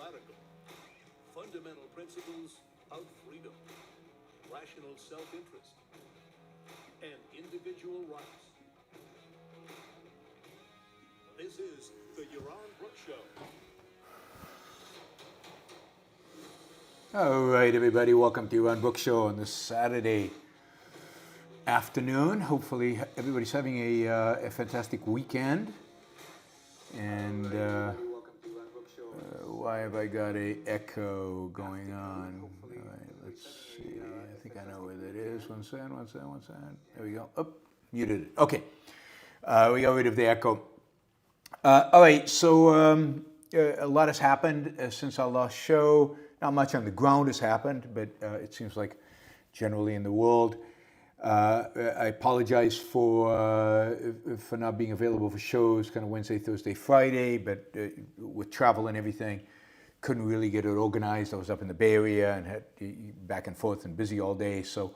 radical. Fundamental principles of freedom, rational self-interest, and individual rights. This is the Yaron Brook Show. All right, everybody, welcome to Yaron Brook Show on this Saturday afternoon. Hopefully everybody's having a fantastic weekend. And why have I got an echo going on? All right, let's see. I think I know where that is. One second. There we go. Oh, muted it. Okay. We got rid of the echo. All right, so a lot has happened since our last show. Not much on the ground has happened, but it seems like generally in the world. I apologize for not being available for shows kind of Wednesday, Thursday, Friday, but with travel and everything, couldn't really get it organized. I was up in the Bay Area and had back and forth and busy all day. So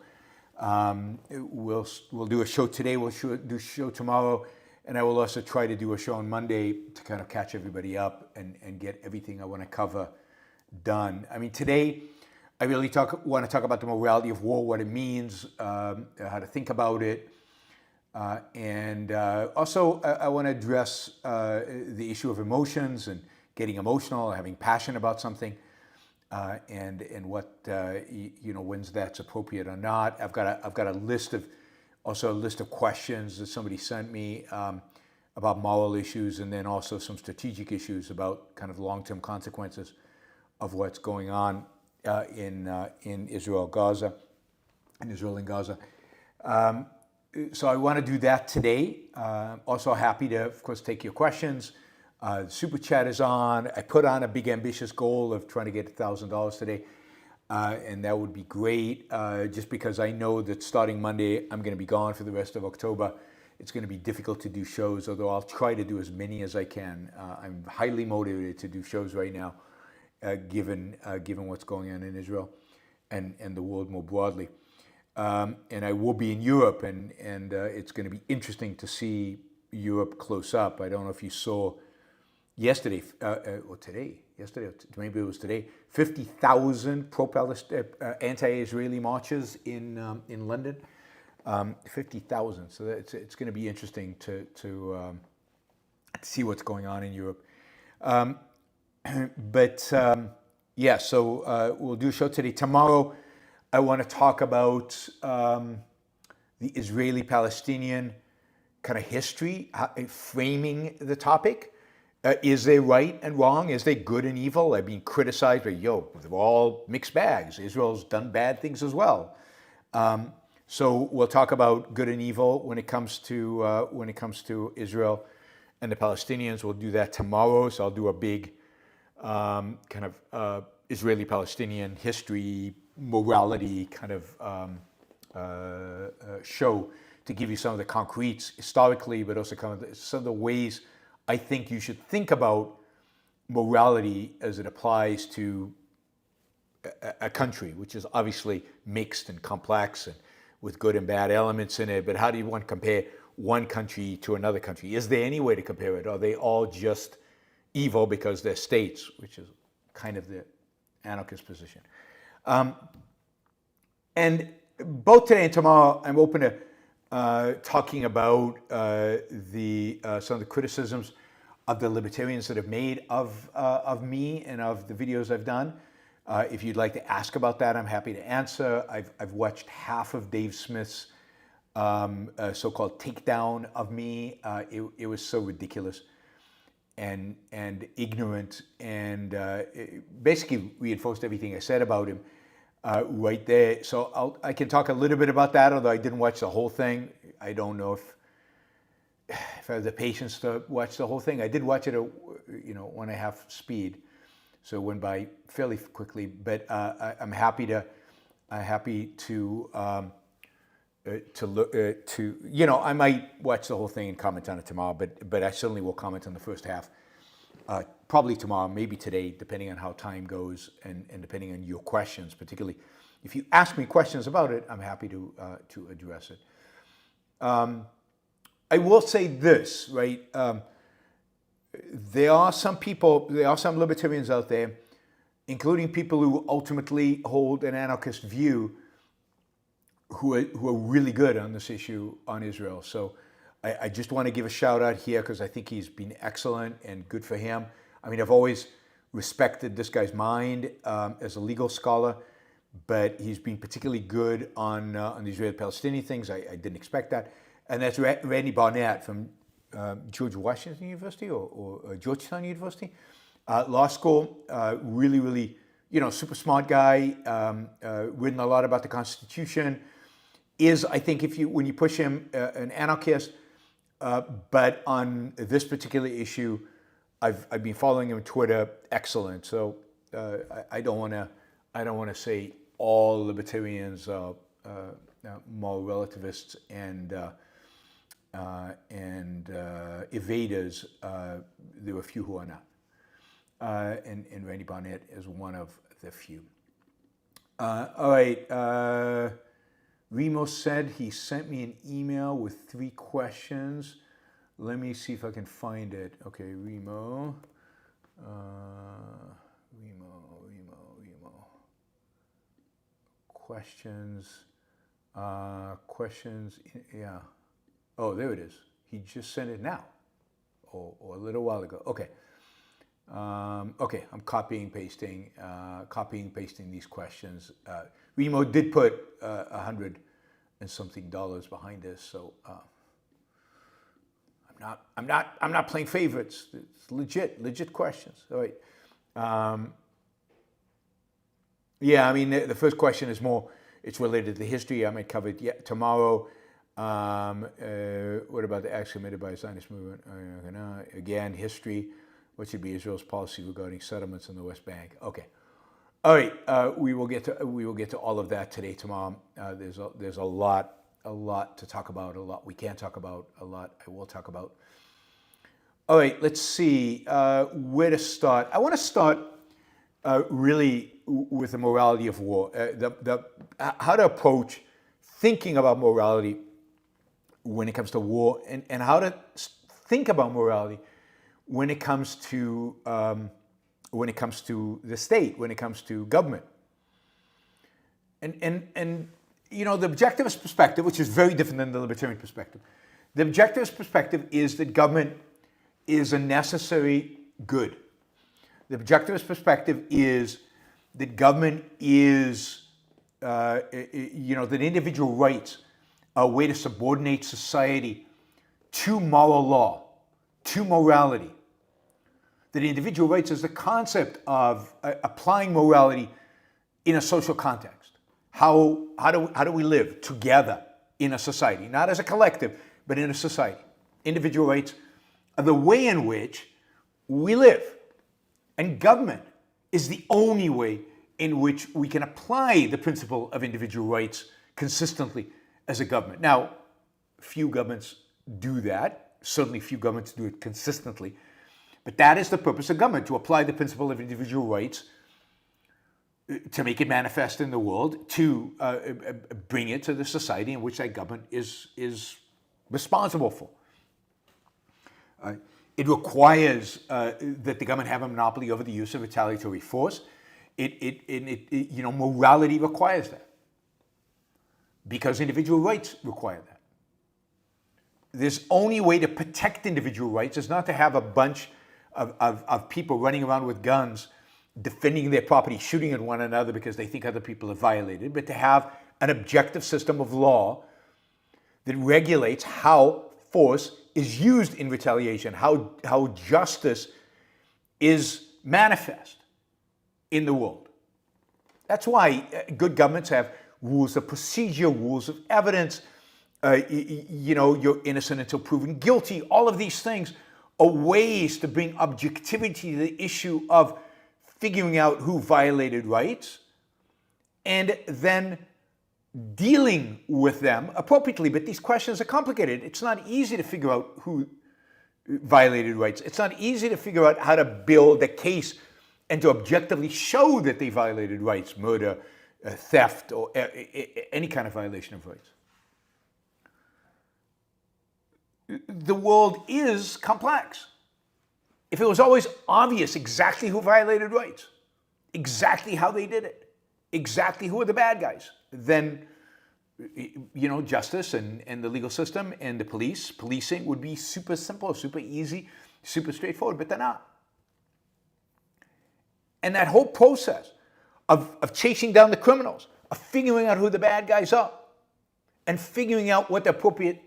we'll do a show today. We'll do a show tomorrow. And I will also try to do a show on Monday to kind of catch everybody up and get everything I want to cover done. I mean, today, I really want to talk about the morality of war, what it means, how to think about it. And also, I want to address the issue of emotions and getting emotional, having passion about something, and what, when's that's appropriate or not. I've got a list of questions that somebody sent me about moral issues, and then also some strategic issues about kind of long-term consequences of what's going on in Israel and Gaza. So I want to do that today. Also happy to, of course, take your questions. Super chat is on. I put on a big ambitious goal of trying to get $1,000 today. And that would be great, just because I know that starting Monday, I'm going to be gone for the rest of October. It's going to be difficult to do shows, although I'll try to do as many as I can. I'm highly motivated to do shows right now, given what's going on in Israel and the world more broadly. And I will be in Europe, and it's going to be interesting to see Europe close up. I don't know if you saw yesterday, or today, maybe it was today, 50,000 anti-Israeli marches in London. 50,000. So it's going to be interesting to see what's going on in Europe. So we'll do a show today. Tomorrow, I want to talk about the Israeli-Palestinian kind of history, framing the topic. Is there right and wrong? Is there good and evil? I've been criticized, but they're all mixed bags. Israel's done bad things as well. So we'll talk about good and evil when it comes to Israel and the Palestinians. We'll do that tomorrow. So I'll do a big Israeli-Palestinian history, morality kind of show to give you some of the concretes historically, but also kind of some of the ways I think you should think about morality as it applies to a country, which is obviously mixed and complex and with good and bad elements in it. But how do you want to compare one country to another country? Is there any way to compare it? Are they all just evil because they're states, which is kind of the anarchist position? And both today and tomorrow, I'm open to talking about some of the criticisms of the libertarians that have made of me and of the videos I've done. If you'd like to ask about that, I'm happy to answer. I've watched half of Dave Smith's so-called takedown of me. It was so ridiculous and ignorant, and it basically reinforced everything I said about him right there. So I can talk a little bit about that, although I didn't watch the whole thing. I don't know if I have the patience to watch the whole thing. I did watch it at 1.5 speed, so it went by fairly quickly. But I'm happy to look to I might watch the whole thing and comment on it tomorrow. But I certainly will comment on the first half. Probably tomorrow, maybe today, depending on how time goes and depending on your questions, particularly if you ask me questions about it, I'm happy to address it. I will say this, right? There are some libertarians out there including people who ultimately hold an anarchist view, who are really good on this issue on Israel. So I just want to give a shout out here because I think he's been excellent and good for him. I mean, I've always respected this guy's mind as a legal scholar, but he's been particularly good on the Israeli-Palestinian things. I didn't expect that. And that's Randy Barnett from George Washington University or Georgetown University. Law school, really, super smart guy, written a lot about the Constitution. Is, I think, when you push him, an anarchist, but on this particular issue, I've been following him on Twitter. Excellent. So I don't want to say all libertarians are moral relativists and evaders. There are a few who are not, and Randy Barnett is one of the few. All right. Remo said he sent me an email with 3 questions. Let me see if I can find it. Okay, Remo. Questions. Yeah. Oh, there it is. He just sent it now, or a little while ago. Okay. Okay, I'm copying, pasting these questions. Remo did put $100 and something behind this, so I'm not playing favorites. It's legit questions. All right. Yeah, I mean the first question is more. It's related to the history. I might cover it tomorrow. What about the acts committed by the Zionist movement? Again, history. What should be Israel's policy regarding settlements in the West Bank? Okay. All right, we will get to all of that today, tomorrow. There's a lot to talk about, a lot we can't talk about, a lot I will talk about. All right, let's see where to start. I want to start really with the morality of war, how to approach thinking about morality when it comes to war, and how to think about morality when it comes to the state, when it comes to government. And the objectivist perspective, which is very different than the libertarian perspective. The objectivist perspective is that government is a necessary good. The objectivist perspective is that government is, that individual rights are a way to subordinate society to moral law, to morality. That individual rights is the concept of applying morality in a social context. How do we live together in a society? Not as a collective, but in a society. Individual rights are the way in which we live. And government is the only way in which we can apply the principle of individual rights consistently as a government. Now, few governments do that. Certainly few governments do it consistently. But that is the purpose of government, to apply the principle of individual rights, to make it manifest in the world, to bring it to the society in which that government is responsible for. It requires that the government have a monopoly over the use of retaliatory force. Morality requires that, because individual rights require that. This only way to protect individual rights is not to have a bunch of people running around with guns, defending their property, shooting at one another because they think other people have violated, but to have an objective system of law that regulates how force is used in retaliation, how justice is manifest in the world. That's why good governments have rules of procedure, rules of evidence, you're innocent until proven guilty. All of these things are ways to bring objectivity to the issue of figuring out who violated rights and then dealing with them appropriately. But these questions are complicated. It's not easy to figure out who violated rights. It's not easy to figure out how to build a case and to objectively show that they violated rights, murder, theft, or any kind of violation of rights. The world is complex. If it was always obvious exactly who violated rights, exactly how they did it, exactly who are the bad guys, then, justice and the legal system and the policing would be super simple, super easy, super straightforward, but they're not. And that whole process of chasing down the criminals, of figuring out who the bad guys are, and figuring out what the appropriate,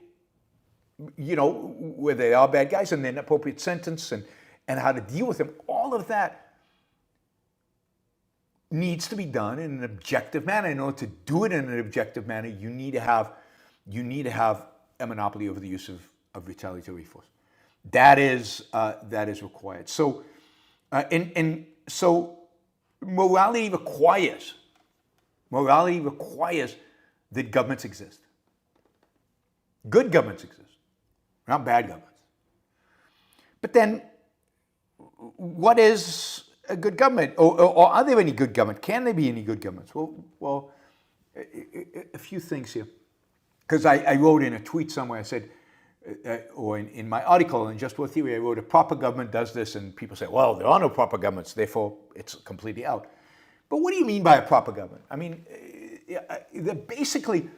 whether they are bad guys and then appropriate sentence and how to deal with them, all of that needs to be done in an objective manner. In order to do it in an objective manner, you need to have a monopoly over the use of retaliatory force. That is required. So, so morality requires that governments exist. Good governments exist, not bad governments. But then, what is a good government? Or are there any good government? Can there be any good governments? Well, a few things here. Because I wrote in a tweet somewhere, I said, or in my article in Just War Theory, I wrote, a proper government does this, and people say, well, there are no proper governments, therefore it's completely out. But what do you mean by a proper government? I mean, there are basically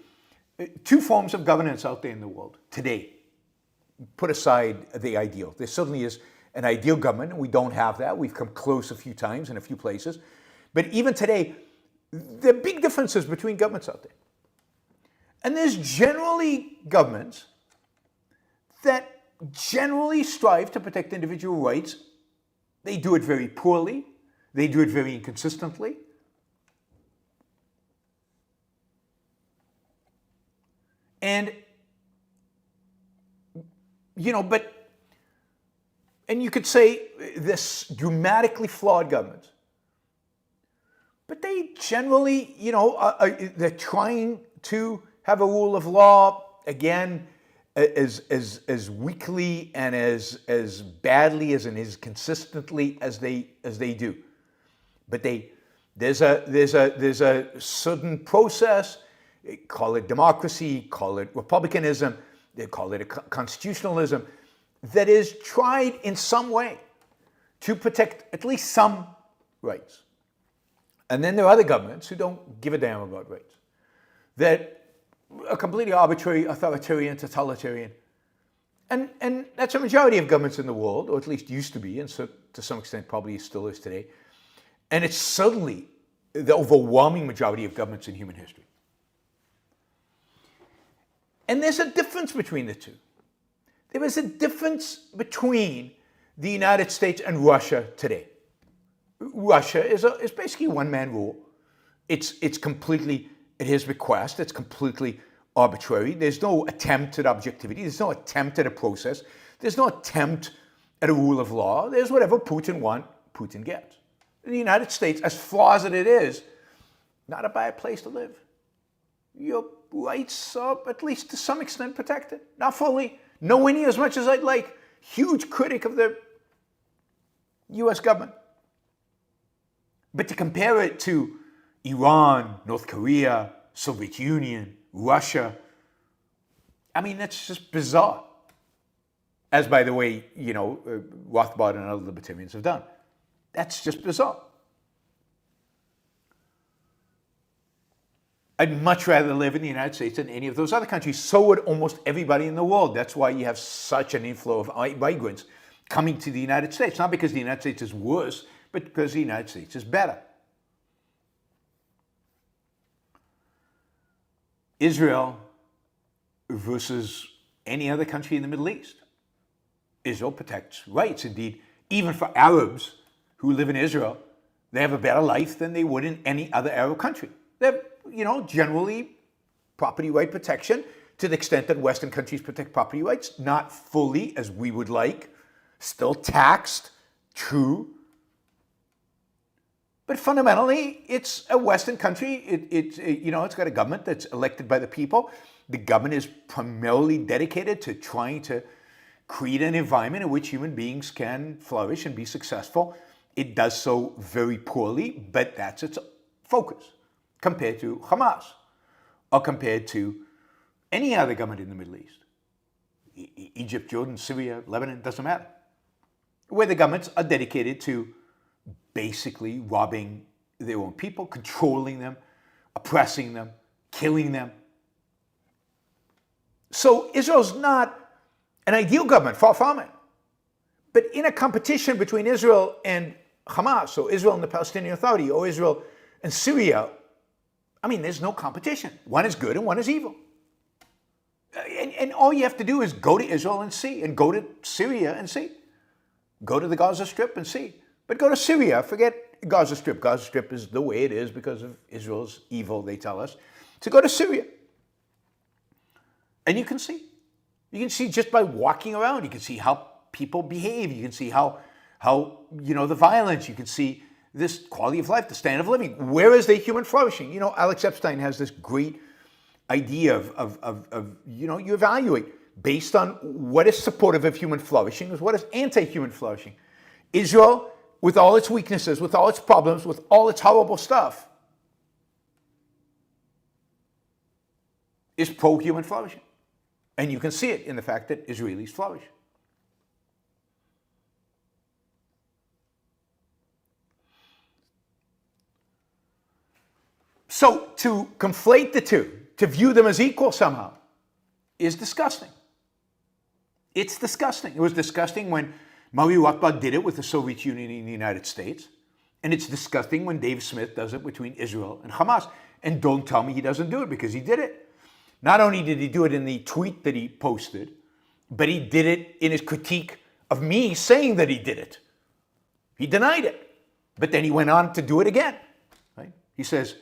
two forms of governance out there in the world today. Put aside the ideal. There certainly is an ideal government, and we don't have that. We've come close a few times in a few places. But even today, there are big differences between governments out there. And there's generally governments that generally strive to protect individual rights. They do it very poorly. They do it very inconsistently. And, and you could say this dramatically flawed government. But they generally, they're trying to have a rule of law, again, as weakly and as badly and as consistently as they do. But there's a certain process. Call it democracy, call it republicanism, they call it a constitutionalism, that is tried in some way to protect at least some rights. And then there are other governments who don't give a damn about rights, that are completely arbitrary, authoritarian, totalitarian. And that's a majority of governments in the world, or at least used to be, and so to some extent probably still is today. And it's certainly the overwhelming majority of governments in human history. And there's a difference between the two. There is a difference between the United States and Russia today. Russia is basically one-man rule. It's completely at his request. It's completely arbitrary. There's no attempt at objectivity. There's no attempt at a process. There's no attempt at a rule of law. There's whatever Putin wants, Putin gets. The United States, as flawed as it is, not a bad place to live. Your rights are, at least to some extent, protected. Not fully, nowhere near as much as I'd like. Huge critic of the US government. But to compare it to Iran, North Korea, Soviet Union, Russia, I mean, that's just bizarre. As, by the way, Rothbard and other libertarians have done. That's just bizarre. I'd much rather live in the United States than any of those other countries. So would almost everybody in the world. That's why you have such an inflow of migrants coming to the United States. Not because the United States is worse, but because the United States is better. Israel versus any other country in the Middle East. Israel protects rights. Indeed, even for Arabs who live in Israel, they have a better life than they would in any other Arab country. They're, generally property right protection to the extent that Western countries protect property rights, not fully as we would like, still taxed, true. But fundamentally, it's a Western country. It's got a government that's elected by the people. The government is primarily dedicated to trying to create an environment in which human beings can flourish and be successful. It does so very poorly, but that's its focus, compared to Hamas, or compared to any other government in the Middle East. Egypt, Jordan, Syria, Lebanon, doesn't matter. Where the governments are dedicated to basically robbing their own people, controlling them, oppressing them, killing them. So Israel's not an ideal government, far from it. But in a competition between Israel and Hamas, or Israel and the Palestinian Authority, or Israel and Syria, I mean, there's no competition. One is good and one is evil. And all you have to do is go to Israel and see, and go to Syria and see. Go to the Gaza Strip and see. But go to Syria, forget Gaza Strip. Gaza Strip is the way it is because of Israel's evil, they tell us. So go to Syria. And you can see. You can see just by walking around. You can see how people behave. You can see how the violence. You can see this quality of life, the standard of living. Where is the human flourishing? You know, Alex Epstein has this great idea of you evaluate based on what is supportive of human flourishing is what is anti-human flourishing. Israel, with all its weaknesses, with all its problems, with all its horrible stuff, is pro-human flourishing. And you can see it in the fact that Israelis flourish. So to conflate the two, to view them as equal somehow, is disgusting. It's disgusting. It was disgusting when Murray Rothbard did it with the Soviet Union and the United States. And it's disgusting when Dave Smith does it between Israel and Hamas. And don't tell me he doesn't do it, because he did it. Not only did he do it in the tweet that he posted, but he did it in his critique of me saying that he did it. He denied it. But then he went on to do it again. Right? He says,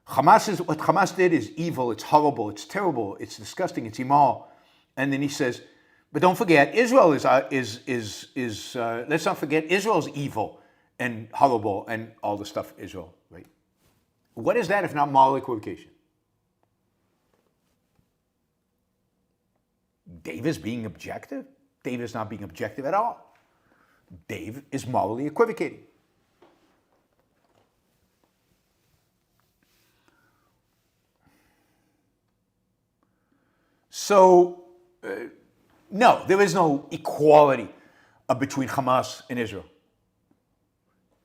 what Hamas did is evil, it's horrible, it's terrible, it's disgusting, it's immoral. And then he says, but don't forget, Israel let's not forget, Israel's evil and horrible and all the stuff Israel, right? What is that if not moral equivocation? Dave is being objective? Dave is not being objective at all. Dave is morally equivocating. So, no, there is no equality between Hamas and Israel.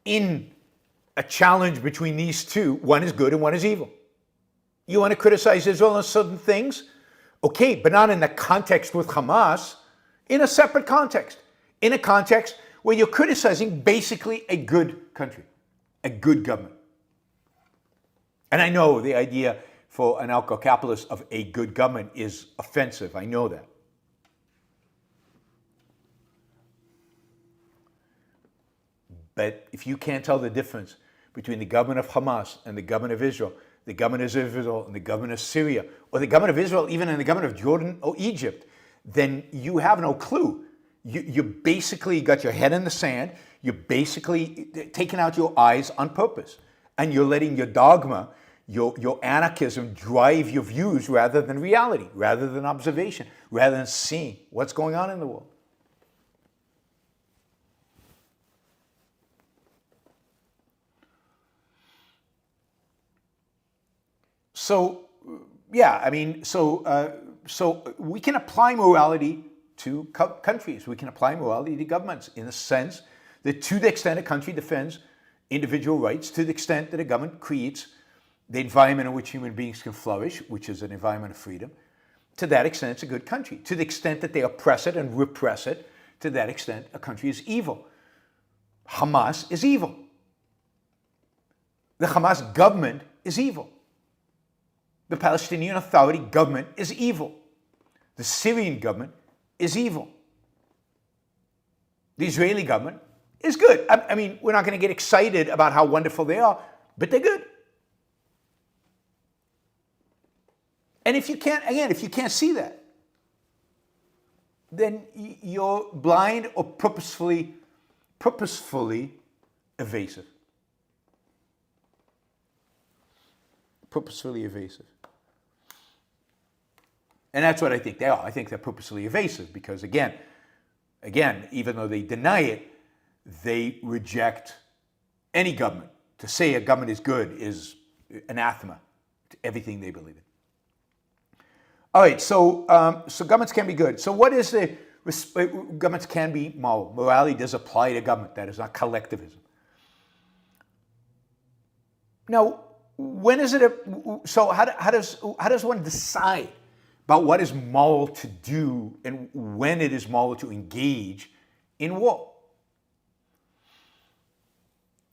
In a challenge between these two, one is good and one is evil. You want to criticize Israel on certain things? Okay, but not in the context with Hamas, in a separate context. In a context where you're criticizing basically a good country, a good government. And I know the idea for an anarcho-capitalist of a good government is offensive. I know that. But if you can't tell the difference between the government of Hamas and the government of Israel, the government of Israel and the government of Syria, or the government of Israel even and the government of Jordan or Egypt, then you have no clue. You basically got your head in the sand. You're basically taking out your eyes on purpose. And you're letting your dogma, your anarchism drive your views rather than reality, rather than observation, rather than seeing what's going on in the world. So, yeah, I mean, so we can apply morality to countries. We can apply morality to governments in the sense that to the extent a country defends individual rights, to the extent that a government creates the environment in which human beings can flourish, which is an environment of freedom, to that extent it's a good country. To the extent that they oppress it and repress it, to that extent a country is evil. Hamas is evil. The Hamas government is evil. The Palestinian Authority government is evil. The Syrian government is evil. The Israeli government is good. I mean, we're not going to get excited about how wonderful they are, but they're good. And if you can't see that, then you're blind or purposefully evasive. Purposefully evasive. And that's what I think they are. I think they're purposely evasive because, again, even though they deny it, they reject any government. To say a government is good is anathema to everything they believe in. All right, so governments can be good. So what is the governments can be moral? Morality does apply to government. That is not collectivism. Now, when is it so how does one decide about what is moral to do and when it is moral to engage in war?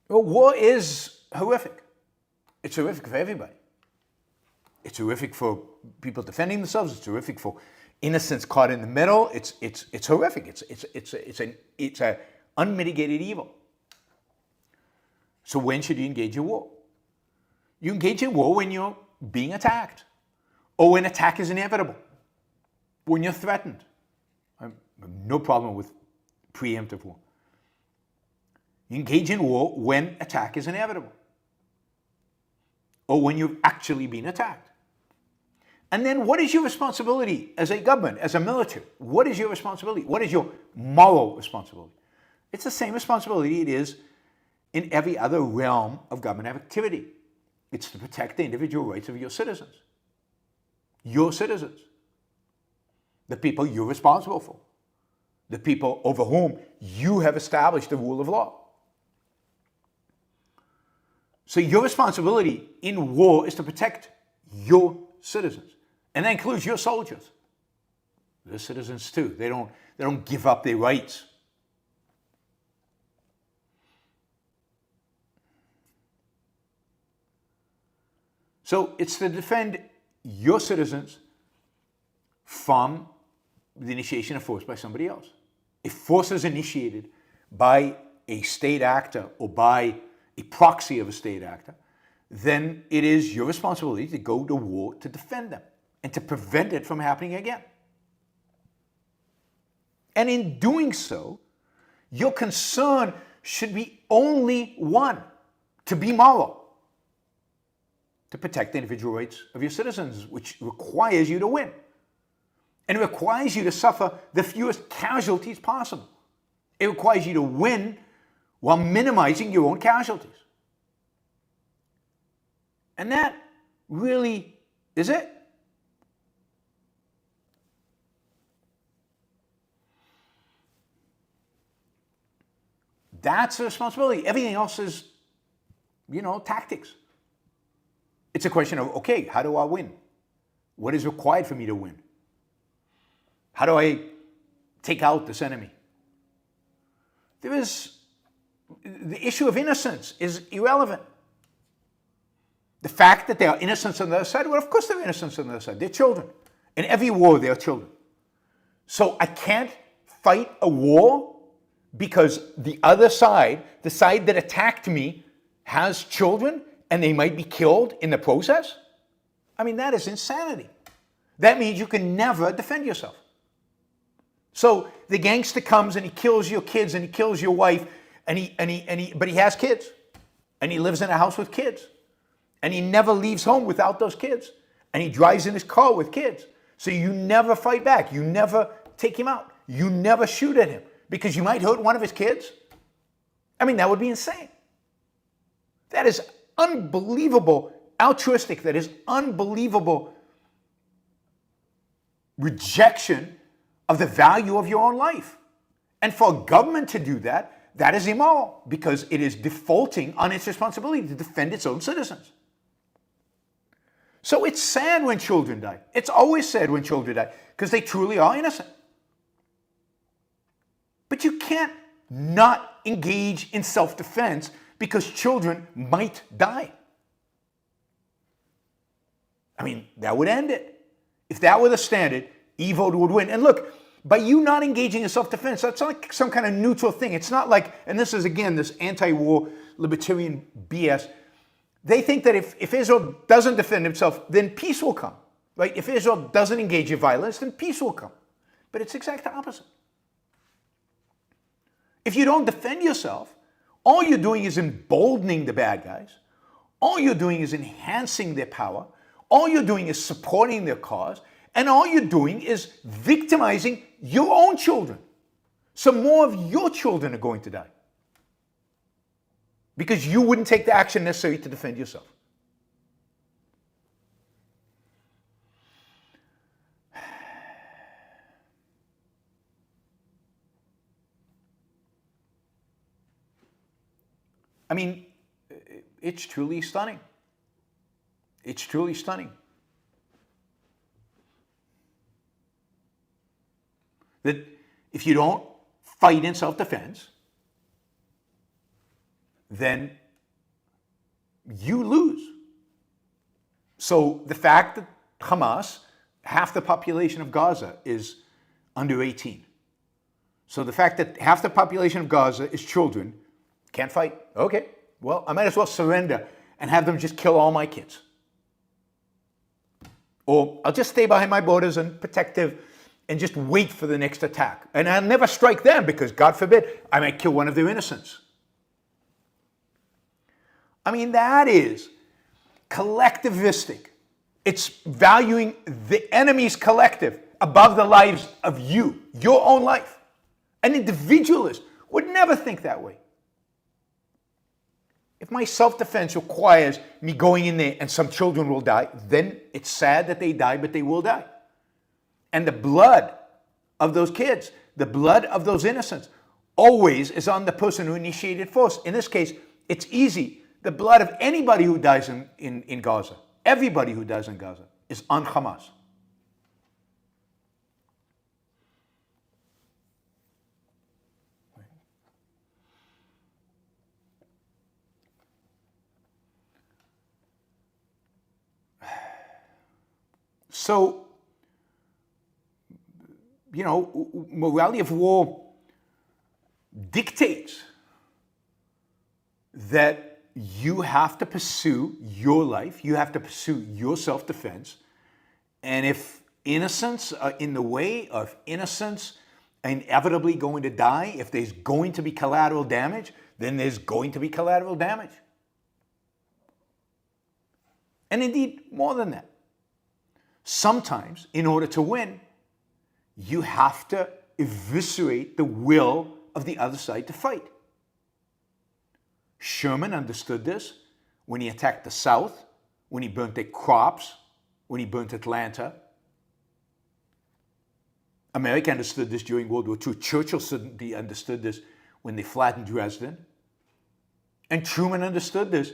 Well, war is horrific. It's horrific for everybody. It's horrific for people defending themselves. It's horrific for innocents caught in the middle. It's horrific. It's an unmitigated evil. So when should you engage in war? You engage in war when you're being attacked, or when attack is inevitable, when you're threatened. I have no problem with preemptive war. You engage in war when attack is inevitable, or when you've actually been attacked. And then what is your responsibility as a government, as a military? What is your responsibility? What is your moral responsibility? It's the same responsibility it is in every other realm of government activity. It's to protect the individual rights of your citizens. Your citizens. The people you're responsible for. The people over whom you have established the rule of law. So your responsibility in war is to protect your citizens. And that includes your soldiers. They're citizens too. They don't give up their rights. So it's to defend your citizens from the initiation of force by somebody else. If force is initiated by a state actor or by a proxy of a state actor, then it is your responsibility to go to war to defend them and to prevent it from happening again. And in doing so, your concern should be only one, to be moral. To protect the individual rights of your citizens, which requires you to win. And it requires you to suffer the fewest casualties possible. It requires you to win while minimizing your own casualties. And that really is it. That's the responsibility. Everything else is, tactics. It's a question of, okay, how do I win? What is required for me to win? How do I take out this enemy? The issue of innocence is irrelevant. The fact that there are innocents on the other side, well, of course there are innocents on the other side. They're children. In every war, there are children. So I can't fight a war because the other side, the side that attacked me, has children and they might be killed in the process? I mean, that is insanity. That means you can never defend yourself. So the gangster comes and he kills your kids and he kills your wife, but he has kids. And he lives in a house with kids. And he never leaves home without those kids. And he drives in his car with kids. So you never fight back. You never take him out. You never shoot at him because you might hurt one of his kids. I mean, that would be insane. That is unbelievable altruistic. That is unbelievable rejection of the value of your own life. And for a government to do that, that is immoral because it is defaulting on its responsibility to defend its own citizens. So it's sad when children die. It's always sad when children die because they truly are innocent. But you can't not engage in self-defense because children might die. I mean, that would end it. If that were the standard, evil would win. And look, by you not engaging in self-defense, that's not like some kind of neutral thing. It's not like, and this is again, this anti-war libertarian BS. They think that if Israel doesn't defend himself, then peace will come. Right? If Israel doesn't engage in violence, then peace will come. But it's the exact opposite. If you don't defend yourself, all you're doing is emboldening the bad guys. All you're doing is enhancing their power. All you're doing is supporting their cause. And all you're doing is victimizing your own children. So more of your children are going to die. Because you wouldn't take the action necessary to defend yourself. I mean, it's truly stunning. It's truly stunning. That if you don't fight in self-defense, then you lose. So the fact that Hamas, half the population of Gaza is under 18. So the fact that half the population of Gaza is children, can't fight. Okay, well, I might as well surrender and have them just kill all my kids. Or I'll just stay behind my borders and protective and just wait for the next attack. And I'll never strike them because, God forbid, I might kill one of their innocents. I mean, that is collectivistic. It's valuing the enemy's collective above the lives of you, your own life. An individualist would never think that way. If my self-defense requires me going in there and some children will die, then it's sad that they die, but they will die. And the blood of those kids, the blood of those innocents, always is on the person who initiated first. In this case, it's easy. The blood of anybody who dies in Gaza, everybody who dies in Gaza, is on Hamas. So, you know, morality of war dictates that you have to pursue your life, you have to pursue your self-defense, and if innocents are in the way of innocents inevitably going to die, if there's going to be collateral damage, then there's going to be collateral damage. And indeed, more than that. Sometimes, in order to win, you have to eviscerate the will of the other side to fight. Sherman understood this when he attacked the South, when he burnt their crops, when he burnt Atlanta. America understood this during World War II. Churchill certainly understood this when they flattened Dresden. And Truman understood this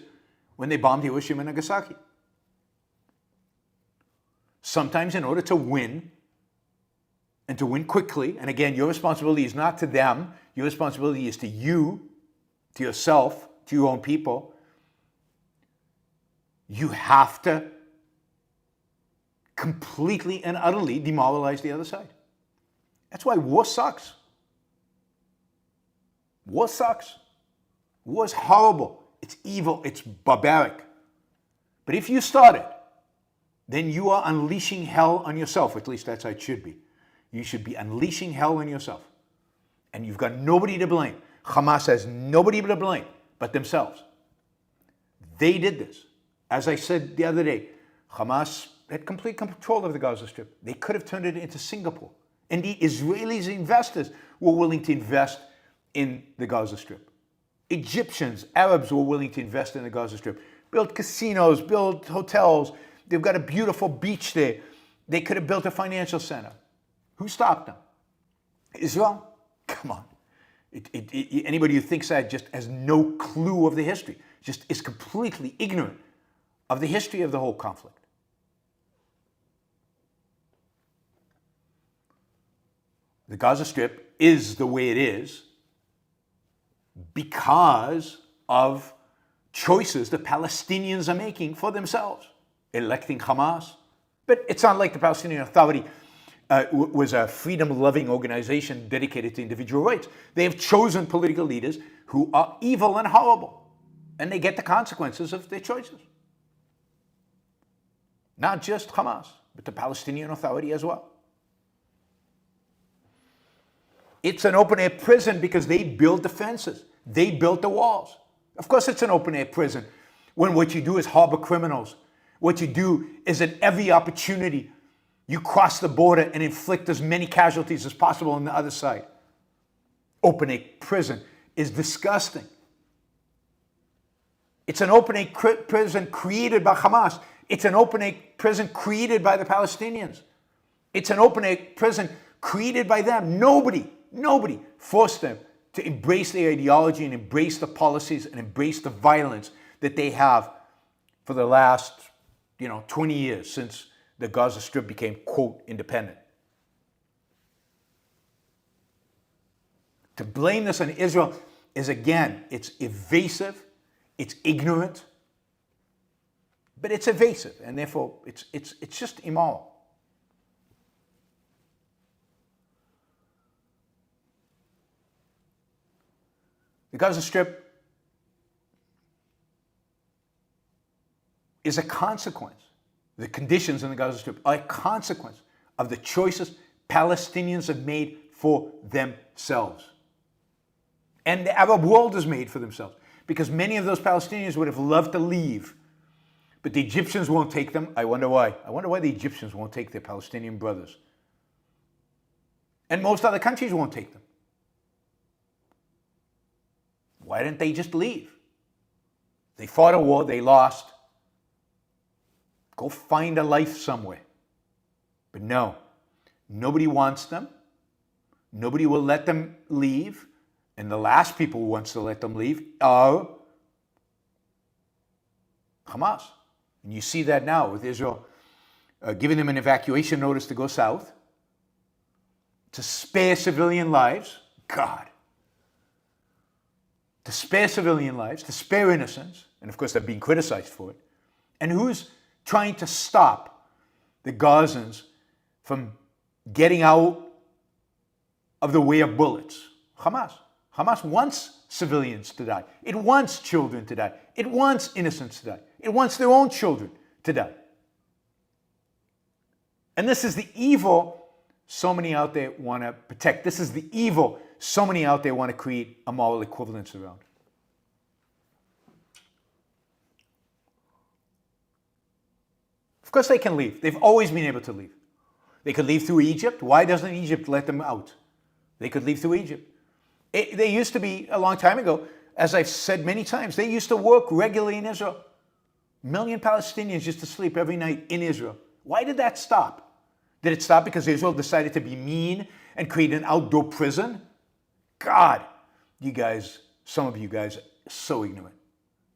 when they bombed Hiroshima and Nagasaki. Sometimes in order to win, and to win quickly, and again, your responsibility is not to them, your responsibility is to you, to yourself, to your own people, you have to completely and utterly demoralize the other side. That's why war sucks. War sucks. War is horrible. It's evil. It's barbaric. But if you start it, then you are unleashing hell on yourself. At least that's how it should be. You should be unleashing hell on yourself. And you've got nobody to blame. Hamas has nobody to blame but themselves. They did this. As I said the other day, Hamas had complete control of the Gaza Strip. They could have turned it into Singapore. Indeed, Israelis investors were willing to invest in the Gaza Strip. Egyptians, Arabs were willing to invest in the Gaza Strip. Build casinos, build hotels. They've got a beautiful beach there. They could have built a financial center. Who stopped them? Israel? Come on. Anybody who thinks that just has no clue of the history, just is completely ignorant of the history of the whole conflict. The Gaza Strip is the way it is because of choices the Palestinians are making for themselves. Electing Hamas. But it's not like the Palestinian Authority was a freedom-loving organization dedicated to individual rights. They have chosen political leaders who are evil and horrible, and they get the consequences of their choices. Not just Hamas, but the Palestinian Authority as well. It's an open-air prison because they built the fences. They built the walls. Of course it's an open-air prison when what you do is harbor criminals. What you do is at every opportunity, you cross the border and inflict as many casualties as possible on the other side. Open-air prison is disgusting. It's an open-air prison created by Hamas. It's an open-air prison created by the Palestinians. It's an open-air prison created by them. Nobody forced them to embrace their ideology and embrace the policies and embrace the violence that they have for the last, 20 years since the Gaza Strip became, quote, independent. To blame this on Israel is, again, it's evasive, it's ignorant, but it's evasive, and therefore it's just immoral. The Gaza Strip is a consequence. The conditions in the Gaza Strip are a consequence of the choices Palestinians have made for themselves. And the Arab world has made for themselves. Because many of those Palestinians would have loved to leave, but the Egyptians won't take them. I wonder why. I wonder why the Egyptians won't take their Palestinian brothers. And most other countries won't take them. Why didn't they just leave? They fought a war, they lost. Go find a life somewhere. But no, nobody wants them. Nobody will let them leave. And the last people who wants to let them leave are Hamas. And you see that now with Israel giving them an evacuation notice to go south, to spare civilian lives. God. To spare civilian lives, to spare innocents, and of course they're being criticized for it. And who's trying to stop the Gazans from getting out of the way of bullets? Hamas. Hamas wants civilians to die. It wants children to die. It wants innocents to die. It wants their own children to die. And this is the evil so many out there want to protect. This is the evil so many out there want to create a moral equivalence around. Of course they can leave. They've always been able to leave. They could leave through Egypt. Why doesn't Egypt let them out? They could leave through Egypt. They used to be, a long time ago, as I've said many times, they used to work regularly in Israel. 1 million Palestinians used to sleep every night in Israel. Why did that stop? Did it stop because Israel decided to be mean and create an outdoor prison? God, you guys, some of you guys are so ignorant.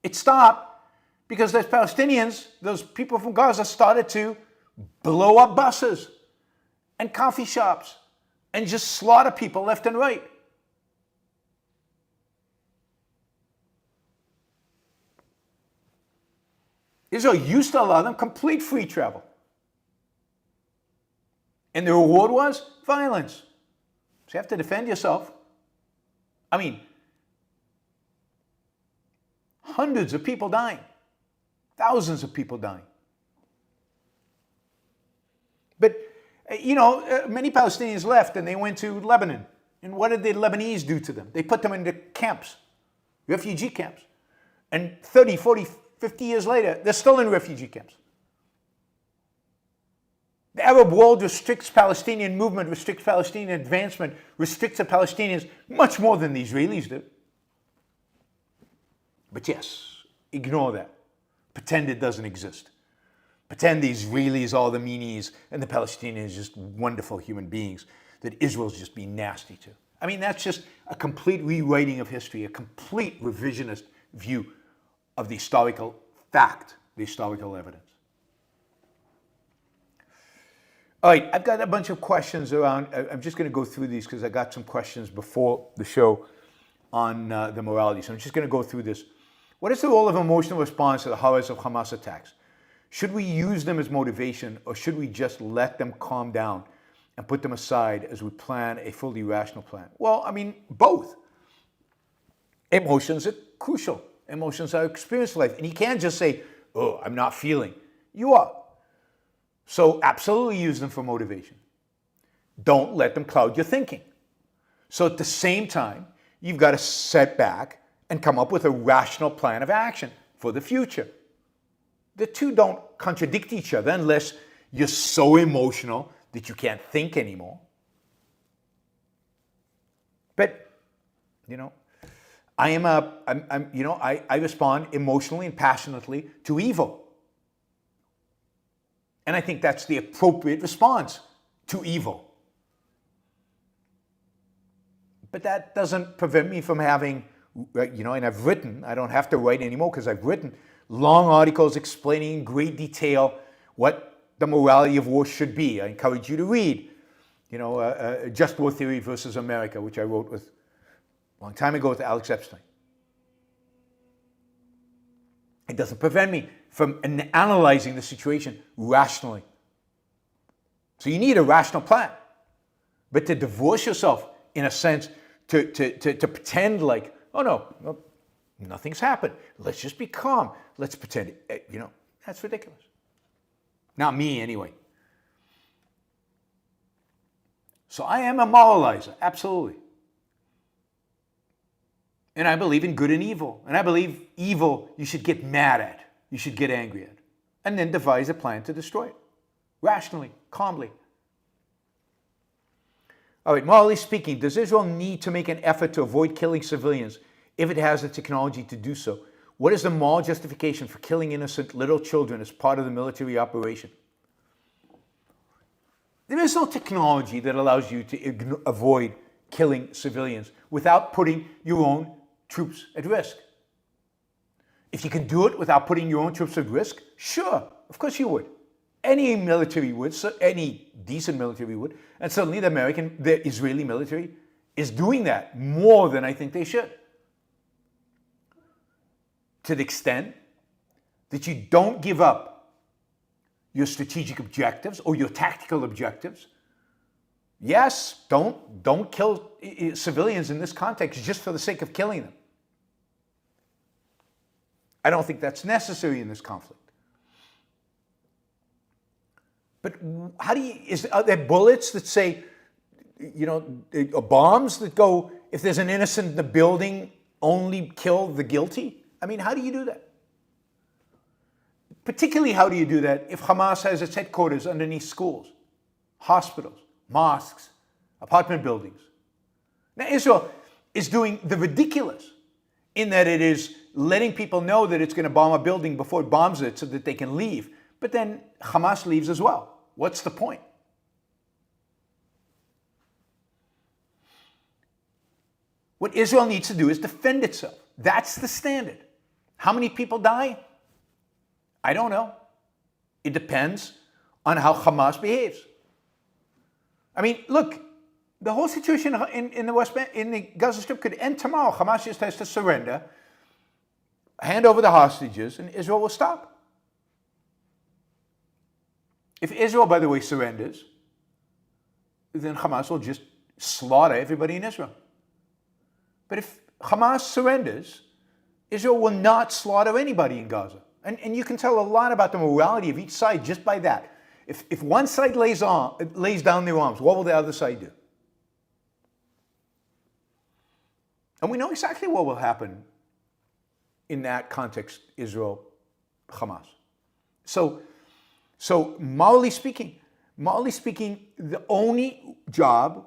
It stopped because those Palestinians, those people from Gaza, started to blow up buses and coffee shops and just slaughter people left and right. Israel used to allow them complete free travel. And the reward was violence. So you have to defend yourself. I mean, hundreds of people dying. Thousands of people dying. But, many Palestinians left and they went to Lebanon. And what did the Lebanese do to them? They put them into camps, refugee camps. And 30, 40, 50 years later, they're still in refugee camps. The Arab world restricts Palestinian movement, restricts Palestinian advancement, restricts the Palestinians much more than the Israelis do. But yes, ignore that. Pretend it doesn't exist. Pretend the Israelis are the meanies and the Palestinians are just wonderful human beings that Israel's just being nasty to. I mean, that's just a complete rewriting of history, a complete revisionist view of the historical fact, the historical evidence. All right, I've got a bunch of questions around. I'm just going to go through these because I got some questions before the show on the morality. So I'm just going to go through this. What is the role of emotional response to the horrors of Hamas attacks? Should we use them as motivation, or should we just let them calm down and put them aside as we plan a fully rational plan? Well, I mean, both. Emotions are crucial. Emotions are experience life. And you can't just say, oh, I'm not feeling. You are. So absolutely use them for motivation. Don't let them cloud your thinking. So at the same time, you've got to set back and come up with a rational plan of action for the future. The two don't contradict each other unless you're so emotional that you can't think anymore. But, I respond emotionally and passionately to evil. And I think that's the appropriate response to evil. But that doesn't prevent me from having and I've written, I don't have to write anymore because I've written long articles explaining in great detail what the morality of war should be. I encourage you to read, Just War Theory versus America, which I wrote with a long time ago with Alex Epstein. It doesn't prevent me from analyzing the situation rationally. So you need a rational plan. But to divorce yourself, in a sense, to pretend like, oh no, nothing's happened. Let's just be calm. Let's pretend, that's ridiculous. Not me, anyway. So I am a moralizer, absolutely. And I believe in good and evil. And I believe evil you should get mad at. You should get angry at. And then devise a plan to destroy it. Rationally, calmly. All right, morally speaking, does Israel need to make an effort to avoid killing civilians if it has the technology to do so? What is the moral justification for killing innocent little children as part of the military operation? There is no technology that allows you to avoid killing civilians without putting your own troops at risk. If you can do it without putting your own troops at risk, sure, of course you would. Any military would, any decent military would, and certainly the Israeli military is doing that more than I think they should. To the extent that you don't give up your objectives or your tactical objectives. Yes, don't kill civilians in this context just for the sake of killing them. I don't think that's necessary in this conflict. But are there bullets that say, or bombs that go, if there's an innocent in the building, only kill the guilty? I mean, how do you do that? Particularly, how do you do that if Hamas has its headquarters underneath schools, hospitals, mosques, apartment buildings? Now, Israel is doing the ridiculous in that it is letting people know that it's going to bomb a building before it bombs it so that they can leave. But then Hamas leaves as well. What's the point? What Israel needs to do is defend itself. That's the standard. How many people die? I don't know. It depends on how Hamas behaves. I mean, look, the whole situation in the West Bank, in the Gaza Strip could end tomorrow. Hamas just has to surrender, hand over the hostages, and Israel will stop. If Israel, by the way, surrenders, then Hamas will just slaughter everybody in Israel. But if Hamas surrenders, Israel will not slaughter anybody in Gaza. And you can tell a lot about the morality of each side just by that. If one side lays down their arms, what will the other side do? And we know exactly what will happen in that context, Israel, Hamas. So morally speaking, the only job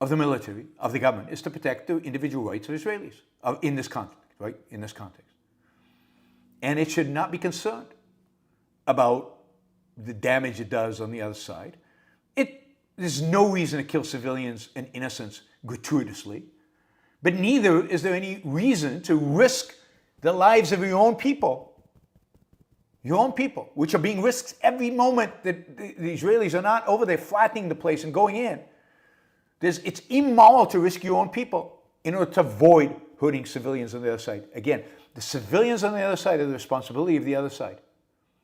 of the military, of the government, is to protect the individual rights of Israelis in this conflict, right? In this context. And it should not be concerned about the damage it does on the other side. There's no reason to kill civilians and innocents gratuitously, but neither is there any reason to risk the lives of your own people, which are being risked every moment that the Israelis are not over there flattening the place and going in. It's immoral to risk your own people in order to avoid hurting civilians on the other side. Again, the civilians on the other side are the responsibility of the other side.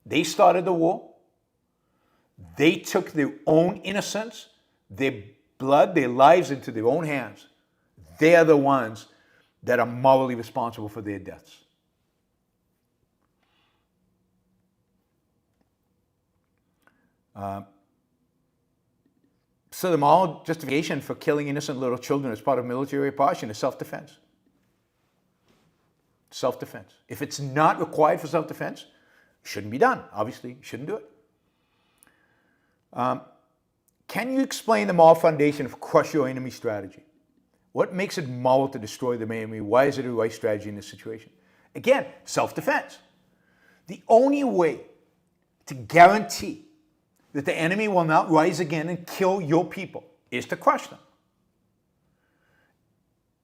They started the war. They took their own innocence, their blood, their lives into their own hands. They are the ones that are morally responsible for their deaths. So the moral justification for killing innocent little children as part of military operation is self-defense. Self-defense. If it's not required for self-defense, it shouldn't be done. Obviously, you shouldn't do it. Can you explain the moral foundation of crush your enemy strategy? What makes it moral to destroy the enemy? Why is it a right strategy in this situation? Again, self-defense. The only way to guarantee that the enemy will not rise again and kill your people is to crush them.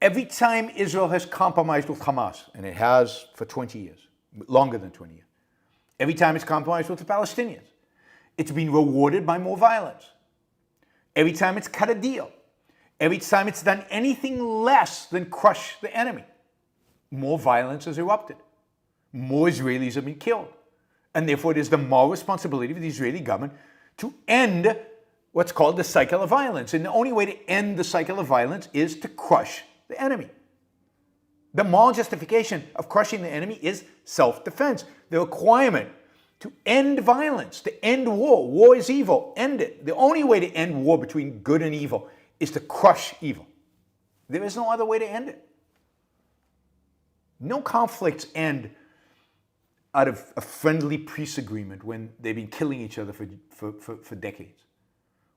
every time Israel has compromised with Hamas, and it has for 20 years, longer than 20 years, every time it's compromised with the Palestinians, it's been rewarded by more violence. Every time it's cut a deal, every time it's done anything less than crush the enemy, more violence has erupted. More Israelis have been killed. And therefore it is the moral responsibility of the Israeli government to end what's called the cycle of violence. And the only way to end the cycle of violence is to crush the enemy. The moral justification of crushing the enemy is self-defense. The requirement to end violence, to end war. War is evil. End it. The only way to end war between good and evil is to crush evil. There is no other way to end it. No conflicts end out of a friendly peace agreement when they've been killing each other for decades.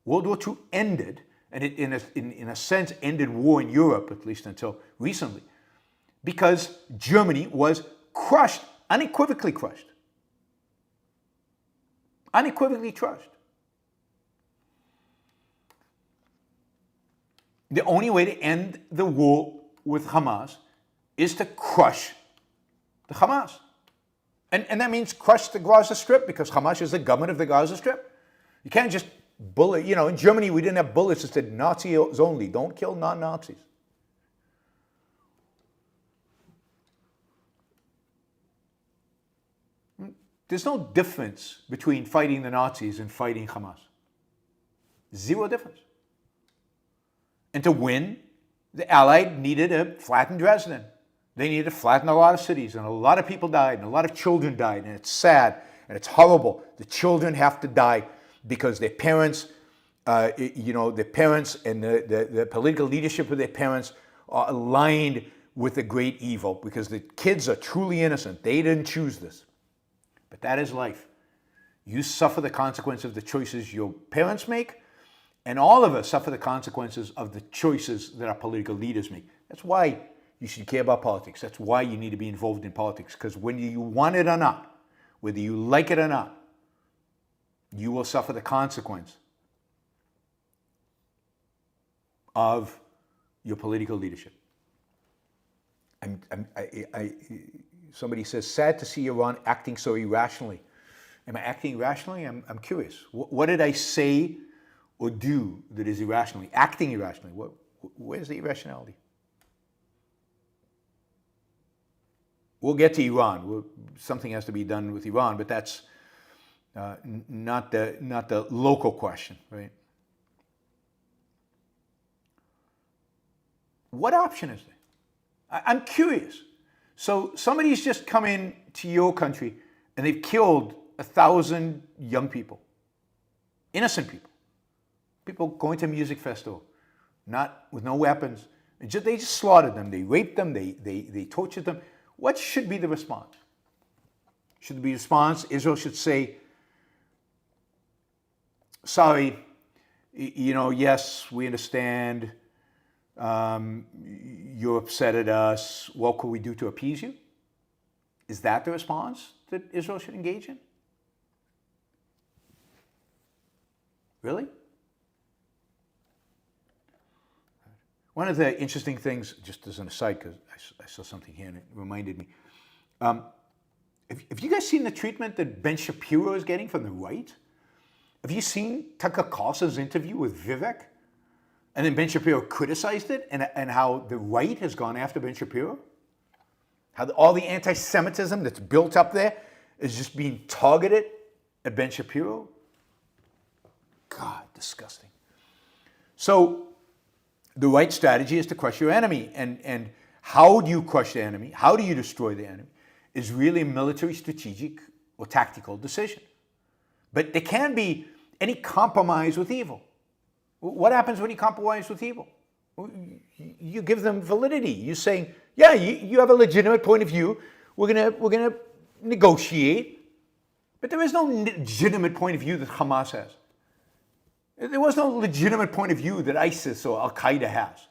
World War II ended, and it in a sense ended war in Europe, at least until recently, because Germany was crushed, unequivocally crushed. Unequivocally crushed. The only way to end the war with Hamas is to crush the Hamas. And that means crush the Gaza Strip, because Hamas is the government of the Gaza Strip. You can't just bullet, in Germany we didn't have bullets that said Nazis only, don't kill non-Nazis. There's no difference between fighting the Nazis and fighting Hamas. Zero difference. And to win, the Allied needed to flatten Dresden. They needed to flatten a lot of cities, and a lot of people died, and a lot of children died, and it's sad, and it's horrible. The children have to die because their parents, their parents and the political leadership of their parents are aligned with the great evil, because the kids are truly innocent. They didn't choose this. But that is life. You suffer the consequence of the choices your parents make, and all of us suffer the consequences of the choices that our political leaders make. That's why you should care about politics. That's why you need to be involved in politics, because whether you want it or not, whether you like it or not, you will suffer the consequence of your political leadership. Somebody says, sad to see Iran acting so irrationally. Am I acting irrationally? I'm curious. What did I say or do that is irrationally? Acting irrationally. Where's the irrationality? We'll get to Iran. Something has to be done with Iran, but that's not the local question, right? What option is there? I'm curious. So somebody's just come in to your country and they've killed 1,000 young people, innocent people going to a music festival, not with no weapons. They just slaughtered them. They raped them. They tortured them. What should be the response? Should be the response, Israel should say, sorry, yes, we understand, you're upset at us, what could we do to appease you? Is that the response that Israel should engage in? Really? One of the interesting things, just as an aside, because I saw something here and it reminded me. Have you guys seen the treatment that Ben Shapiro is getting from the right? Have you seen Tucker Carlson's interview with Vivek? And then Ben Shapiro criticized it, and how the right has gone after Ben Shapiro? How all the anti-Semitism that's built up there is just being targeted at Ben Shapiro? God, disgusting. So, the right strategy is to crush your enemy. And how do you crush the enemy? How do you destroy the enemy? Is really a military, strategic, or tactical decision. But there can't be any compromise with evil. What happens when you compromise with evil? You give them validity. You're saying, yeah, you have a legitimate point of view. We're gonna negotiate. But there is no legitimate point of view that Hamas has. There was no legitimate point of view that ISIS or Al-Qaeda has.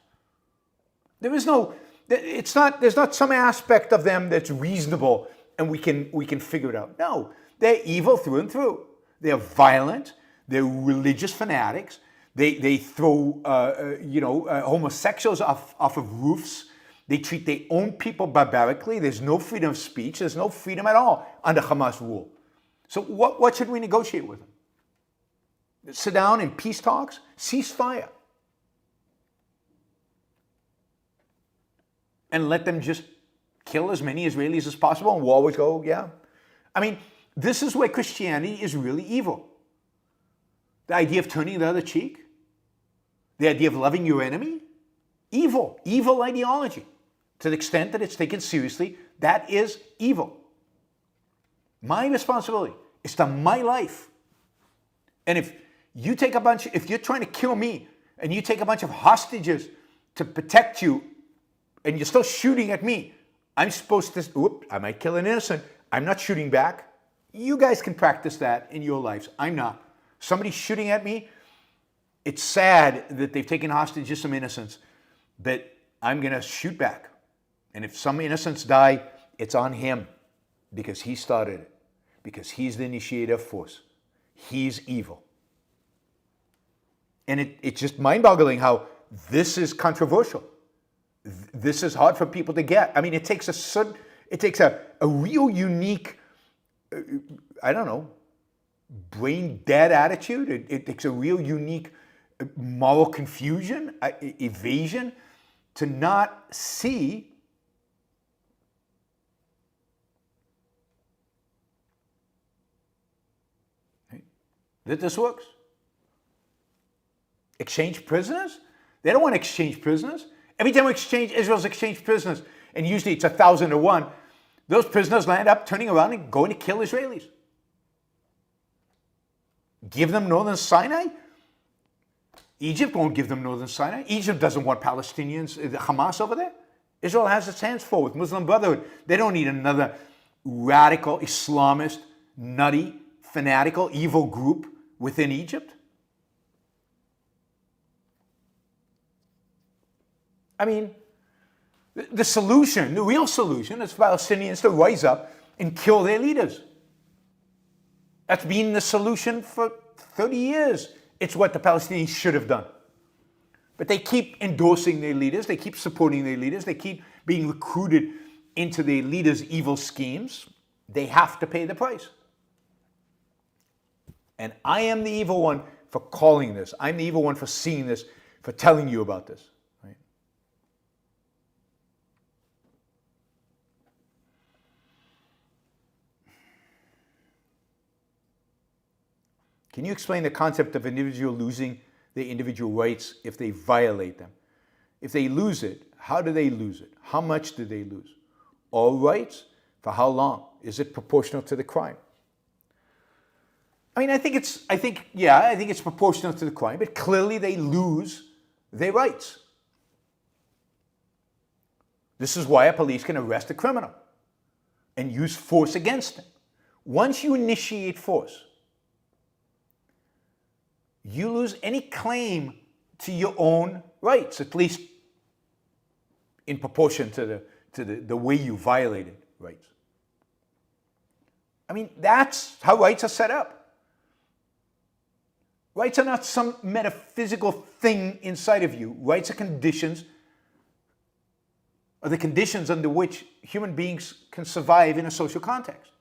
There's not some aspect of them that's reasonable and we can figure it out. No, they're evil through and through. They're violent, they're religious fanatics, They throw, homosexuals off of roofs. They treat their own people barbarically. There's no freedom of speech. There's no freedom at all under Hamas rule. So what should we negotiate with them? Sit down in peace talks? Ceasefire. And let them just kill as many Israelis as possible and we'll always go, yeah. I mean, this is where Christianity is really evil. The idea of turning the other cheek. The idea of loving your enemy. Evil. Evil ideology. To the extent that it's taken seriously, that is evil. My responsibility is to my life. And if you're trying to kill me and you take a bunch of hostages to protect you and you're still shooting at me, I'm supposed to, I might kill an innocent. I'm not shooting back. You guys can practice that in your lives. I'm not. Somebody's shooting at me. It's sad that they've taken hostage some innocents, but I'm going to shoot back. And if some innocents die, it's on him because he started it, because he's the initiator of force. He's evil. And it's just mind-boggling how this is controversial. This is hard for people to get. I mean, it takes a real unique, brain dead attitude. It takes a real unique moral confusion, evasion, to not see that this works. Exchange prisoners? They don't want to exchange prisoners. Every time Israel's exchanged prisoners, and usually it's 1,000 to 1, those prisoners land up turning around and going to kill Israelis. Give them northern Sinai? Egypt won't give them northern Sinai. Egypt doesn't want Palestinians, the Hamas over there. Israel has its hands full with Muslim Brotherhood. They don't need another radical, Islamist, nutty, fanatical, evil group within Egypt. I mean, the solution, the real solution is for Palestinians to rise up and kill their leaders. That's been the solution for 30 years. It's what the Palestinians should have done. But they keep endorsing their leaders. They keep supporting their leaders. They keep being recruited into their leaders' evil schemes. They have to pay the price. And I am the evil one for calling this. I'm the evil one for seeing this, for telling you about this. Right? Can you explain the concept of an individual losing their individual rights if they violate them? If they lose it, how do they lose it? How much do they lose? All rights? For how long? Is it proportional to the crime? I mean, I think it's proportional to the crime, but clearly they lose their rights. This is why a police can arrest a criminal and use force against them. Once you initiate force, you lose any claim to your own rights, at least in proportion to the way you violated rights. I mean, that's how rights are set up. Rights are not some metaphysical thing inside of you. Rights are conditions, are the conditions under which human beings can survive in a social context.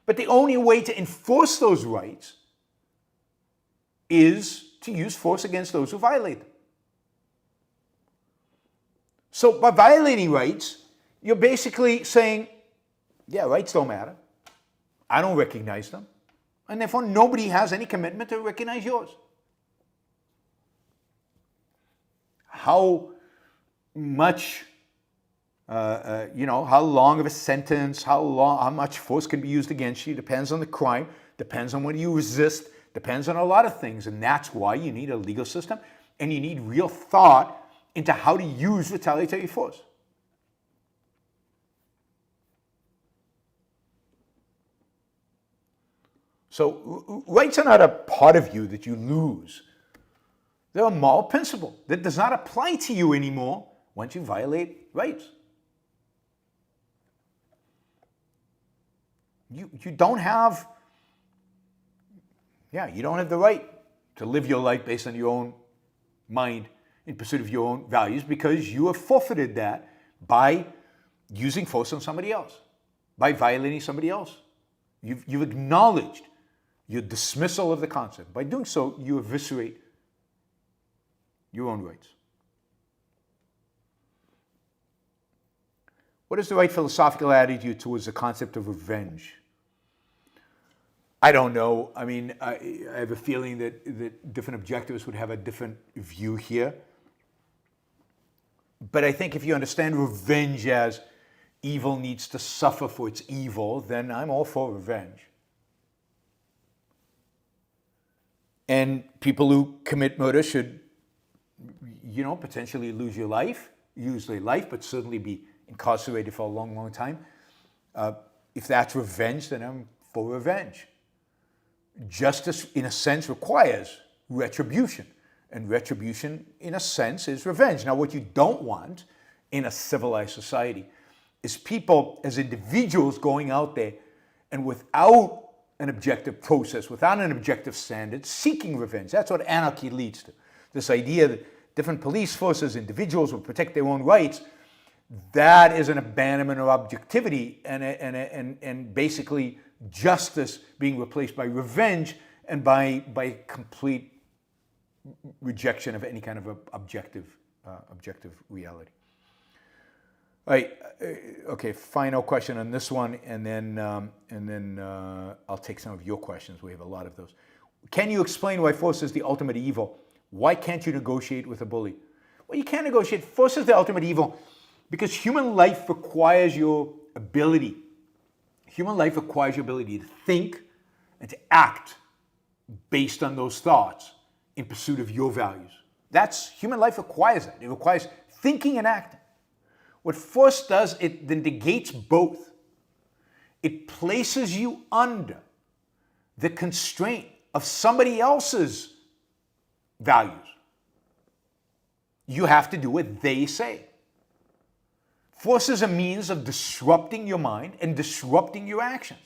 But the only way to enforce those rights is to use force against those who violate them. So by violating rights, you're basically saying, yeah, rights don't matter. I don't recognize them. And therefore, nobody has any commitment to recognize yours. How much, how long of a sentence, how much force can be used against you depends on the crime, depends on whether you resist, depends on a lot of things. And that's why you need a legal system and you need real thought into how to use retaliatory force. So rights are not a part of you that you lose. They're a moral principle that does not apply to you anymore once you violate rights. You don't have the right to live your life based on your own mind in pursuit of your own values, because you have forfeited that by using force on somebody else, by violating somebody else. You've acknowledged your dismissal of the concept. By doing so, you eviscerate your own rights. What is the right philosophical attitude towards the concept of revenge? I don't know. I mean, I have a feeling that different objectivists would have a different view here. But I think if you understand revenge as evil needs to suffer for its evil, then I'm all for revenge. And people who commit murder should, potentially lose your life, usually life, but certainly be incarcerated for a long, long time. If that's revenge, then I'm for revenge. Justice, in a sense, requires retribution. And retribution, in a sense, is revenge. Now, what you don't want in a civilized society is people as individuals going out there and without an objective process, without an objective standard, seeking revenge. That's what anarchy leads to. This idea that different police forces, individuals will protect their own rights, that is an abandonment of objectivity and basically justice being replaced by revenge and by complete rejection of any kind of objective reality. All right. Okay. Final question on this one, and then I'll take some of your questions. We have a lot of those. Can you explain why force is the ultimate evil? Why can't you negotiate with a bully? Well, you can't negotiate. Force is the ultimate evil because human life requires your ability. Human life requires your ability to think and to act based on those thoughts in pursuit of your values. Human life requires that. It requires thinking and acting. What force does, it then negates both. It places you under the constraint of somebody else's values. You have to do what they say. Force is a means of disrupting your mind and disrupting your actions.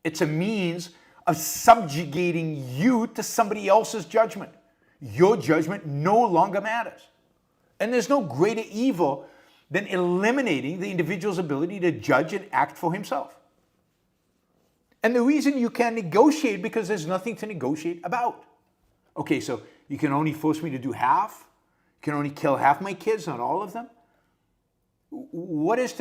It's a means of subjugating you to somebody else's judgment. Your judgment no longer matters. And there's no greater evil than eliminating the individual's ability to judge and act for himself. And the reason you can't negotiate, because there's nothing to negotiate about. Okay, so you can only force me to do half? You can only kill half my kids, not all of them? What is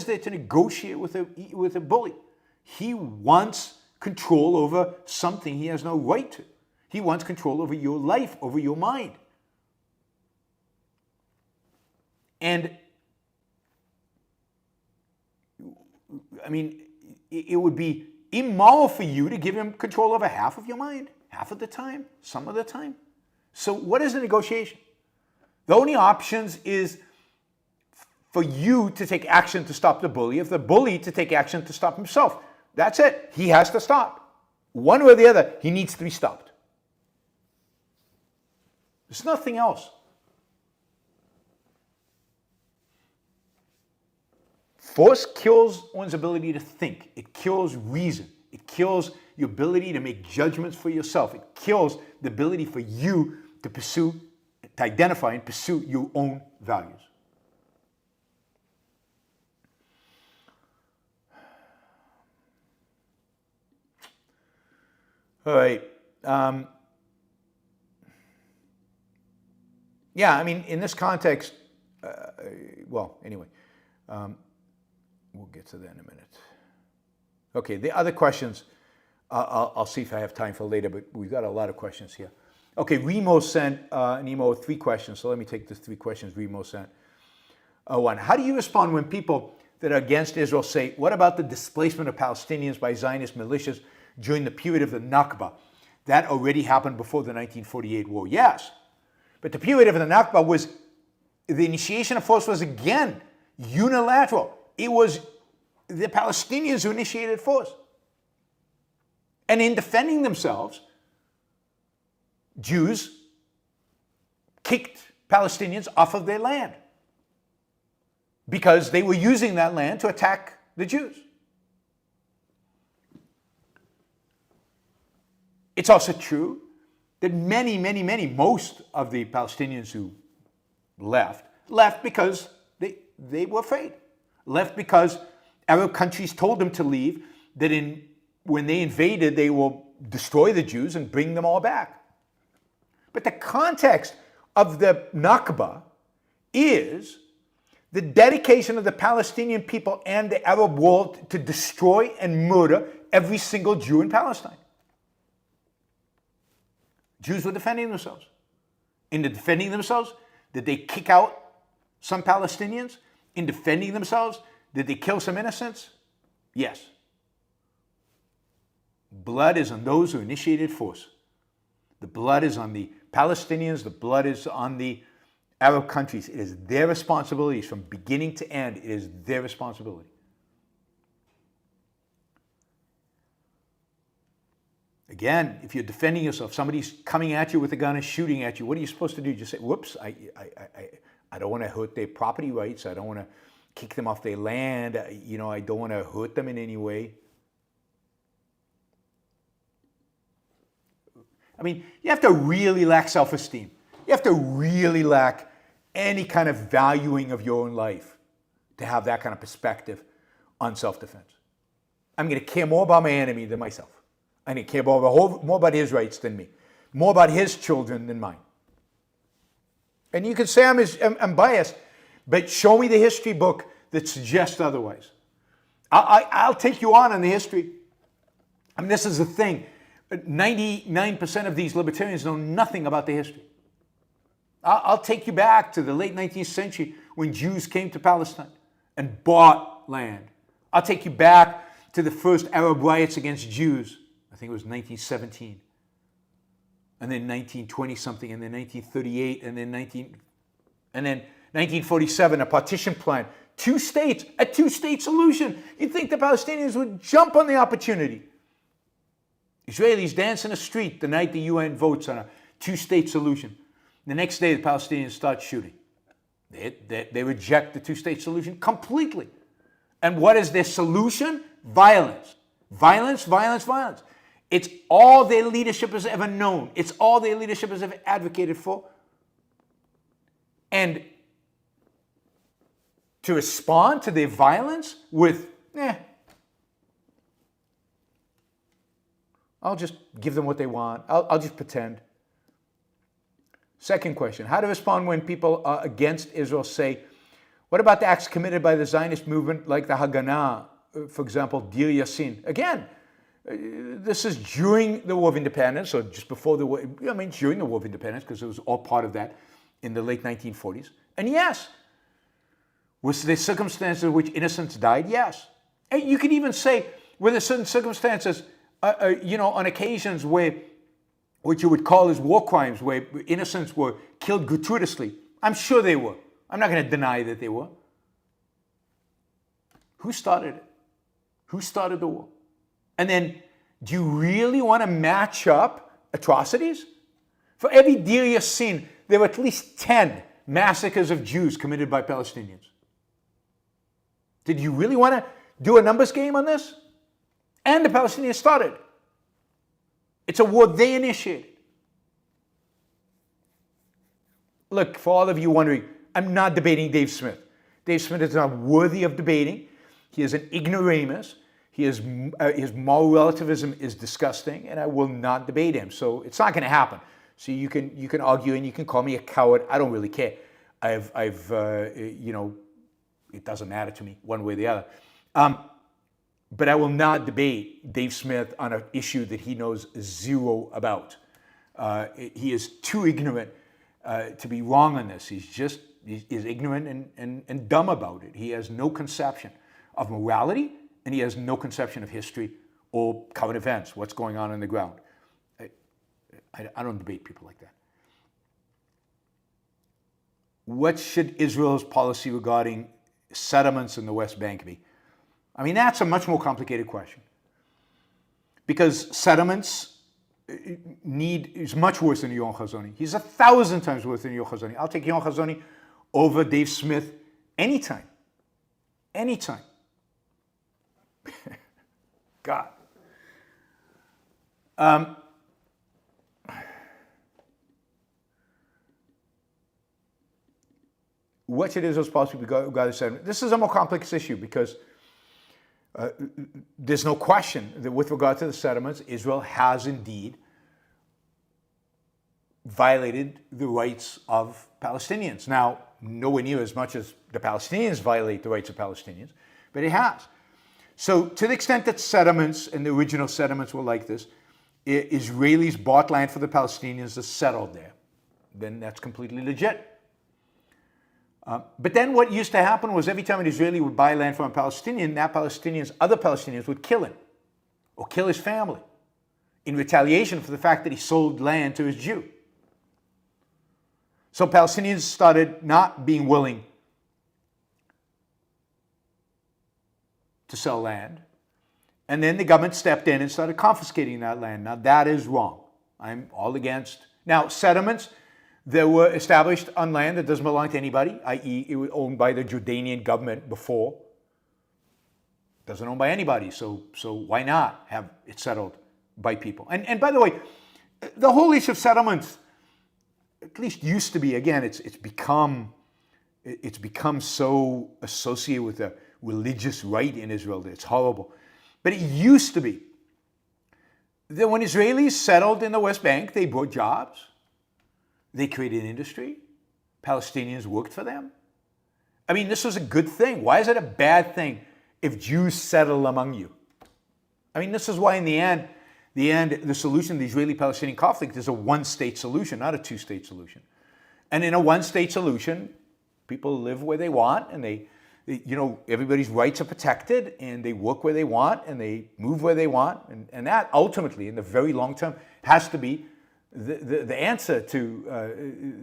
there to negotiate with a bully? He wants control over something he has no right to. He wants control over your life, over your mind. And I mean, it would be immoral for you to give him control over half of your mind, half of the time, some of the time. So what is the negotiation? The only options is for you to take action to stop the bully, if the bully to take action to stop himself. That's it. He has to stop. One way or the other, he needs to be stopped. There's nothing else. Force kills one's ability to think. It kills reason. It kills your ability to make judgments for yourself. It kills the ability for you to pursue, to identify and pursue your own values. All right. Yeah, I mean, in this context, well, anyway, we'll get to that in a minute. Okay, the other questions, I'll see if I have time for later, but we've got a lot of questions here. Okay, Remo sent an email with 3 questions, so let me take the 3 questions Remo sent. One, how do you respond when people that are against Israel say, what about the displacement of Palestinians by Zionist militias during the period of the Nakba? That already happened before the 1948 war. Yes, but the period of the Nakba was, the initiation of force was again unilateral. It was the Palestinians who initiated force. And in defending themselves, Jews kicked Palestinians off of their land because they were using that land to attack the Jews. It's also true that most of the Palestinians who left because they were afraid. Left because Arab countries told them to leave, that when they invaded, they will destroy the Jews and bring them all back. But the context of the Nakba is the dedication of the Palestinian people and the Arab world to destroy and murder every single Jew in Palestine. Jews were defending themselves. In the defending themselves, did they kick out some Palestinians? In defending themselves, did they kill some innocents? Yes. Blood is on those who initiated force. The blood is on the Palestinians. The blood is on the Arab countries. It is their responsibility from beginning to end. It is their responsibility. Again, if you're defending yourself, somebody's coming at you with a gun and shooting at you, what are you supposed to do? Just say, whoops, I don't want to hurt their property rights. I don't want to kick them off their land. I don't want to hurt them in any way. I mean, you have to really lack self-esteem. You have to really lack any kind of valuing of your own life to have that kind of perspective on self-defense. I'm going to care more about my enemy than myself. I'm going to care more about his rights than me. More about his children than mine. And you can say I'm biased, but show me the history book that suggests otherwise. I'll take you on the history. I mean, this is the thing. 99% of these libertarians know nothing about the history. I'll take you back to the late 19th century when Jews came to Palestine and bought land. I'll take you back to the first Arab riots against Jews. I think it was 1917. And then 1920-something, and then 1938, and then 1947, a partition plan. 2 states, a 2-state solution. You'd think the Palestinians would jump on the opportunity. Israelis dance in the street the night the UN votes on a 2-state solution. The next day, the Palestinians start shooting. They reject the 2-state solution completely. And what is their solution? Violence. Violence, violence, violence. It's all their leadership has ever known. It's all their leadership has ever advocated for. And to respond to their violence with, I'll just give them what they want. I'll just pretend. Second question, how to respond when people against Israel say, what about the acts committed by the Zionist movement like the Haganah, for example, Deir Yassin? Again, this is during the War of Independence, or just before the war, during the War of Independence, because it was all part of that in the late 1940s. And yes, was there circumstances in which innocents died? Yes. And you could even say, were there certain circumstances, on occasions where what you would call as war crimes, where innocents were killed gratuitously? I'm sure they were. I'm not going to deny that they were. Who started it? Who started the war? And then, do you really want to match up atrocities? For every Deir Yassin, there were at least 10 massacres of Jews committed by Palestinians. Did you really want to do a numbers game on this? And the Palestinians started. It's a war they initiated. Look, for all of you wondering, I'm not debating Dave Smith. Dave Smith is not worthy of debating. He is an ignoramus. His moral relativism is disgusting, and I will not debate him. So it's not going to happen. So you can argue and you can call me a coward. I don't really care. It doesn't matter to me one way or the other. But I will not debate Dave Smith on an issue that he knows zero about. He is too ignorant to be wrong on this. He's ignorant and dumb about it. He has no conception of morality, and he has no conception of history or current events, what's going on the ground. I don't debate people like that. What should Israel's policy regarding settlements in the West Bank be? I mean, that's a much more complicated question. Because settlements is much worse than Yaron Hazoni. He's 1,000 times worse than Yaron Hazoni. I'll take Yaron Hazoni over Dave Smith anytime. Anytime. God. what should Israel's policy be regarding settlement? This is a more complex issue because there's no question that with regard to the settlements, Israel has indeed violated the rights of Palestinians. Now, nowhere near as much as the Palestinians violate the rights of Palestinians, but it has. So to the extent that settlements and the original settlements were like this, Israelis bought land for the Palestinians to settle there, then that's completely legit. But then what used to happen was every time an Israeli would buy land from a Palestinian, other Palestinians would kill him or kill his family in retaliation for the fact that he sold land to his Jew. So Palestinians started not being willing to sell land. And then the government stepped in and started confiscating that land. Now that is wrong. I'm all against. Now settlements that were established on land that doesn't belong to anybody, i.e. it was owned by the Jordanian government before. Doesn't own by anybody, so why not have it settled by people? And by the way, the whole issue of settlements, at least used to be, again, it's become so associated with the religious right in Israel that it's horrible. But it used to be that when Israelis settled in the West Bank, they brought jobs, they created industry, Palestinians worked for them. I mean, this was a good thing. Why is it a bad thing if Jews settle among you? I mean, this is why in the end, the solution to the Israeli-Palestinian conflict is a one-state solution, not a two-state solution. And in a one-state solution, people live where they want, and everybody's rights are protected, and they work where they want, and they move where they want, and that ultimately, in the very long term, has to be the answer to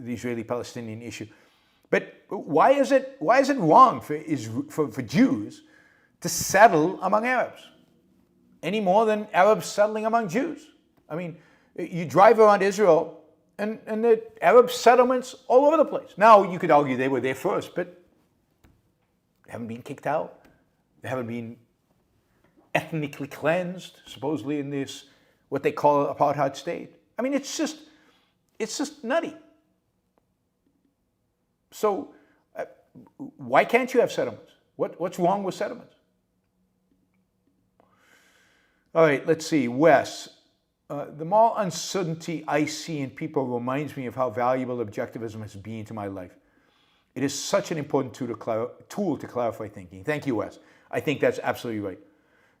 the Israeli-Palestinian issue. But why is it wrong for Jews to settle among Arabs any more than Arabs settling among Jews? I mean, you drive around Israel, and the Arab settlements all over the place. Now, you could argue they were there first, but they haven't been kicked out. They haven't been ethnically cleansed, supposedly in this, what they call an apartheid state. I mean, it's just nutty. So why can't you have settlements? What's wrong with settlements? All right, let's see. Wes, the more uncertainty I see in people reminds me of how valuable objectivism has been to my life. It is such an important tool to clarify thinking. Thank you, Wes. I think that's absolutely right.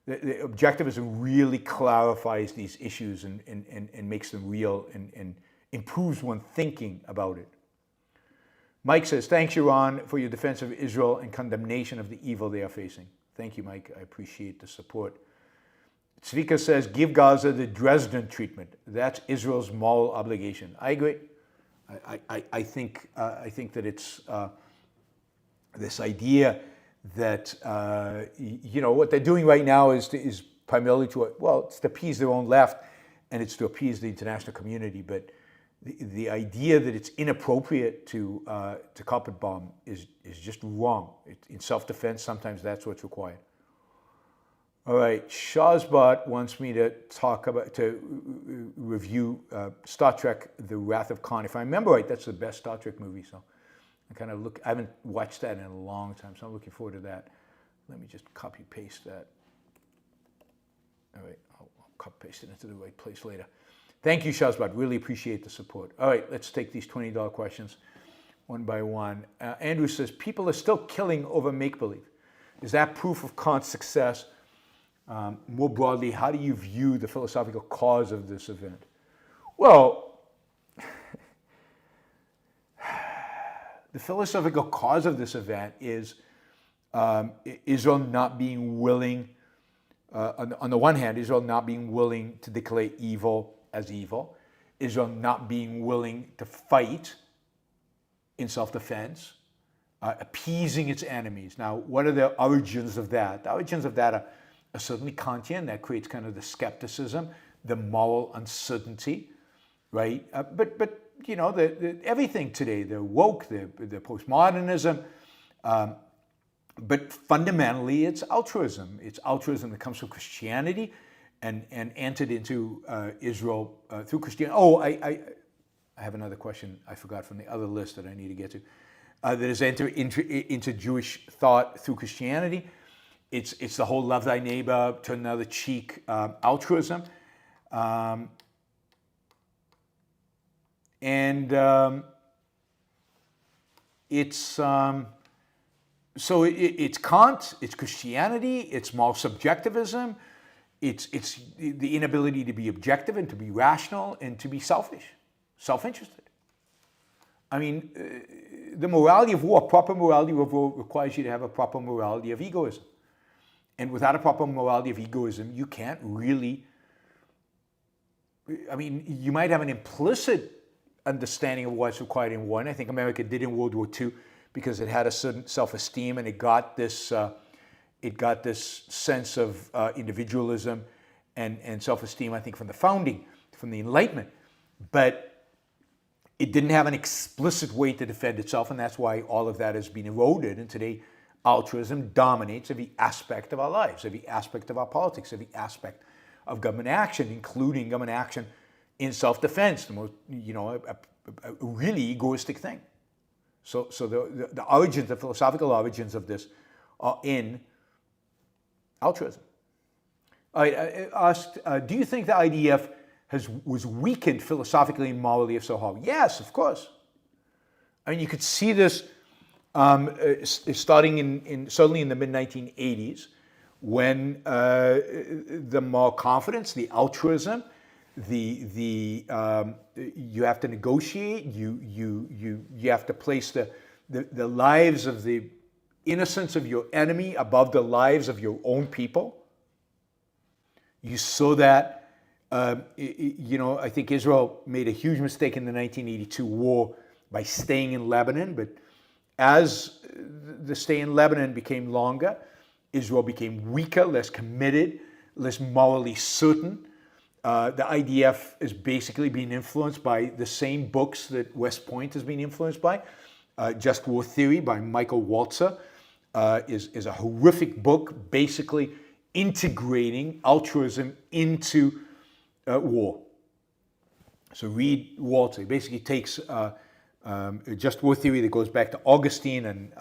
The objectivism really clarifies these issues and makes them real and improves one thinking about it. Mike says, thanks, Yaron, for your defense of Israel and condemnation of the evil they are facing. Thank you, Mike. I appreciate the support. Zvika says, give Gaza the Dresden treatment. That's Israel's moral obligation. I agree. I think that it's this idea that what they're doing right now is primarily it's to appease their own left, and it's to appease the international community. But the idea that it's inappropriate to carpet bomb is just wrong. In self-defense, sometimes that's what's required. All right, Shazbot wants me to review Star Trek: The Wrath of Khan. If I remember right, that's the best Star Trek movie. So I haven't watched that in a long time, so I'm looking forward to that. Let me just copy paste that. All right, I'll copy paste it into the right place later. Thank you, Shazbot. Really appreciate the support. All right, let's take these $20 questions one by one. Andrew says, people are still killing over make-believe. Is that proof of Kant's success? More broadly, how do you view the philosophical cause of this event? Well, the philosophical cause of this event is Israel not being willing, on the one hand, Israel not being willing to declare evil as evil, Israel not being willing to fight in self-defense, appeasing its enemies. Now, what are the origins of that? The origins of that are certainly Kantian. That creates kind of the skepticism, the moral uncertainty, right? But everything today, the woke, the postmodernism, but fundamentally it's altruism. It's altruism that comes from Christianity and entered into Israel through Christianity. Oh, I have another question I forgot from the other list that I need to get to. that has entered into Jewish thought through Christianity. It's the whole love thy neighbor, turn another cheek, altruism. It's Kant, it's Christianity, it's moral subjectivism, it's the inability to be objective and to be rational and to be selfish, self-interested. I mean, the morality of war, proper morality of war requires you to have a proper morality of egoism. And without a proper morality of egoism, you can't really, I mean, you might have an implicit understanding of what's required in war, and I think America did in World War II because it had a certain self-esteem and it got this sense of individualism and self-esteem, I think, from the founding, from the Enlightenment. But it didn't have an explicit way to defend itself, and that's why all of that has been eroded. And today, altruism dominates every aspect of our lives, every aspect of our politics, every aspect of government action, including government action in self-defense, the most, a really egoistic thing. So the origins, the philosophical origins of this are in altruism. I asked, do you think the IDF was weakened philosophically and morally, if so how? Yes, of course. I mean, you could see this starting certainly in the mid-1980s, when the moral confidence, the altruism, you have to negotiate, you have to place the lives of the innocence of your enemy above the lives of your own people. You saw that. I think Israel made a huge mistake in the 1982 war by staying in Lebanon, but as the stay in Lebanon became longer, Israel became weaker, less committed, less morally certain. The IDF is basically being influenced by the same books that West Point has been influenced by. Just War Theory by Michael Walzer is a horrific book, basically integrating altruism into war. So read Walzer. He basically takes Just War Theory that goes back to Augustine and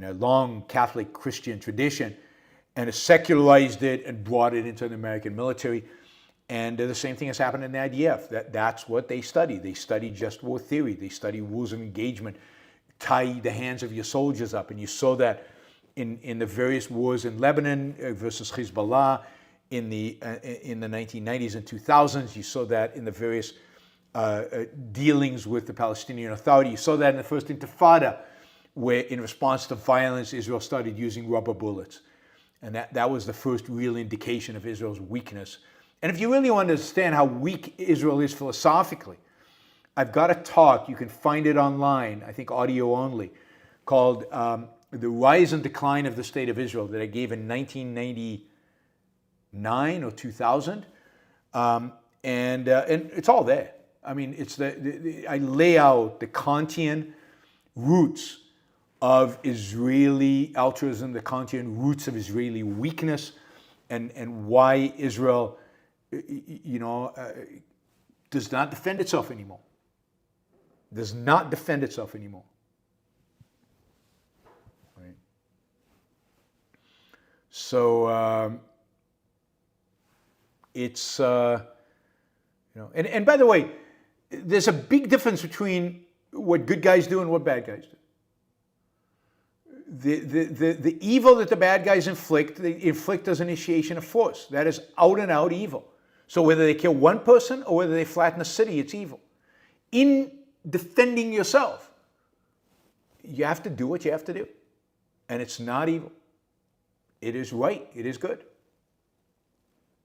a long Catholic Christian tradition, and has secularized it and brought it into the American military. And the same thing has happened in the IDF. That's what they study. They study just war theory. They study rules of engagement, tie the hands of your soldiers up. And you saw that in the various wars in Lebanon versus Hezbollah in the 1990s and 2000s. You saw that in the various dealings with the Palestinian Authority. You saw that in the first Intifada, where in response to violence, Israel started using rubber bullets. And that was the first real indication of Israel's weakness. And if you really want to understand how weak Israel is philosophically, I've got a talk, you can find it online, I think audio only, called The Rise and Decline of the State of Israel, that I gave in 1999 or 2000. And it's all there. I mean, I lay out the Kantian roots of Israeli altruism, the Kantian roots of Israeli weakness, and why Israel, does not defend itself anymore. Does not defend itself anymore. Right? So it's and by the way, there's a big difference between what good guys do and what bad guys do. The evil that the bad guys inflict, they inflict as initiation of force. That is out and out evil. So whether they kill one person or whether they flatten a city, it's evil. In defending yourself, you have to do what you have to do. And it's not evil. It is right. It is good.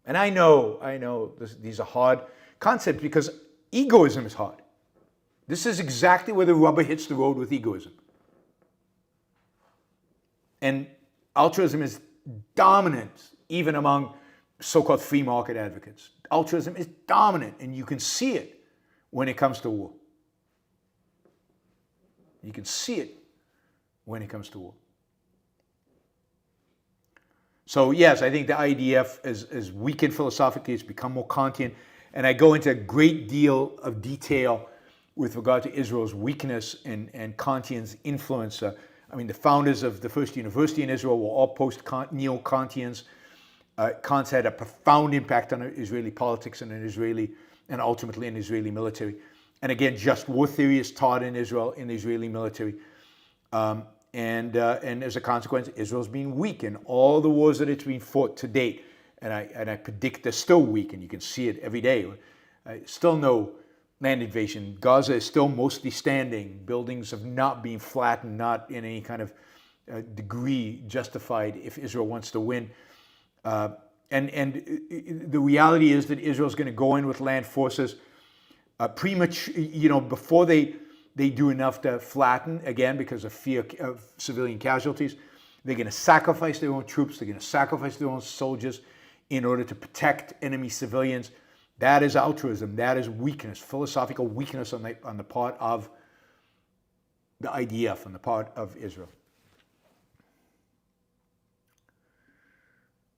And I know these are hard concepts because egoism is hard. This is exactly where the rubber hits the road with egoism. And altruism is dominant even among so-called free market advocates. Altruism is dominant, and you can see it when it comes to war. You can see it when it comes to war. So yes, I think the IDF is weakened philosophically. It's become more Kantian. And I go into a great deal of detail with regard to Israel's weakness and Kantian's influence. I mean, the founders of the first university in Israel were all post-neo-Kantians. Kant had a profound impact on Israeli politics and ultimately an Israeli military. And again, just war theory is taught in Israel, in the Israeli military. And as a consequence, Israel's been weak in all the wars that it's been fought to date. And I predict they're still weak, and you can see it every day. Still no land invasion. Gaza is still mostly standing. Buildings have not been flattened, not in any kind of degree justified if Israel wants to win. And the reality is that Israel's going to go in with land forces pretty much, before they do enough to flatten, again, because of fear of civilian casualties. They're going to sacrifice their own troops. They're going to sacrifice their own soldiers in order to protect enemy civilians. That is altruism. That is weakness, philosophical weakness on the part of the IDF, on the part of Israel.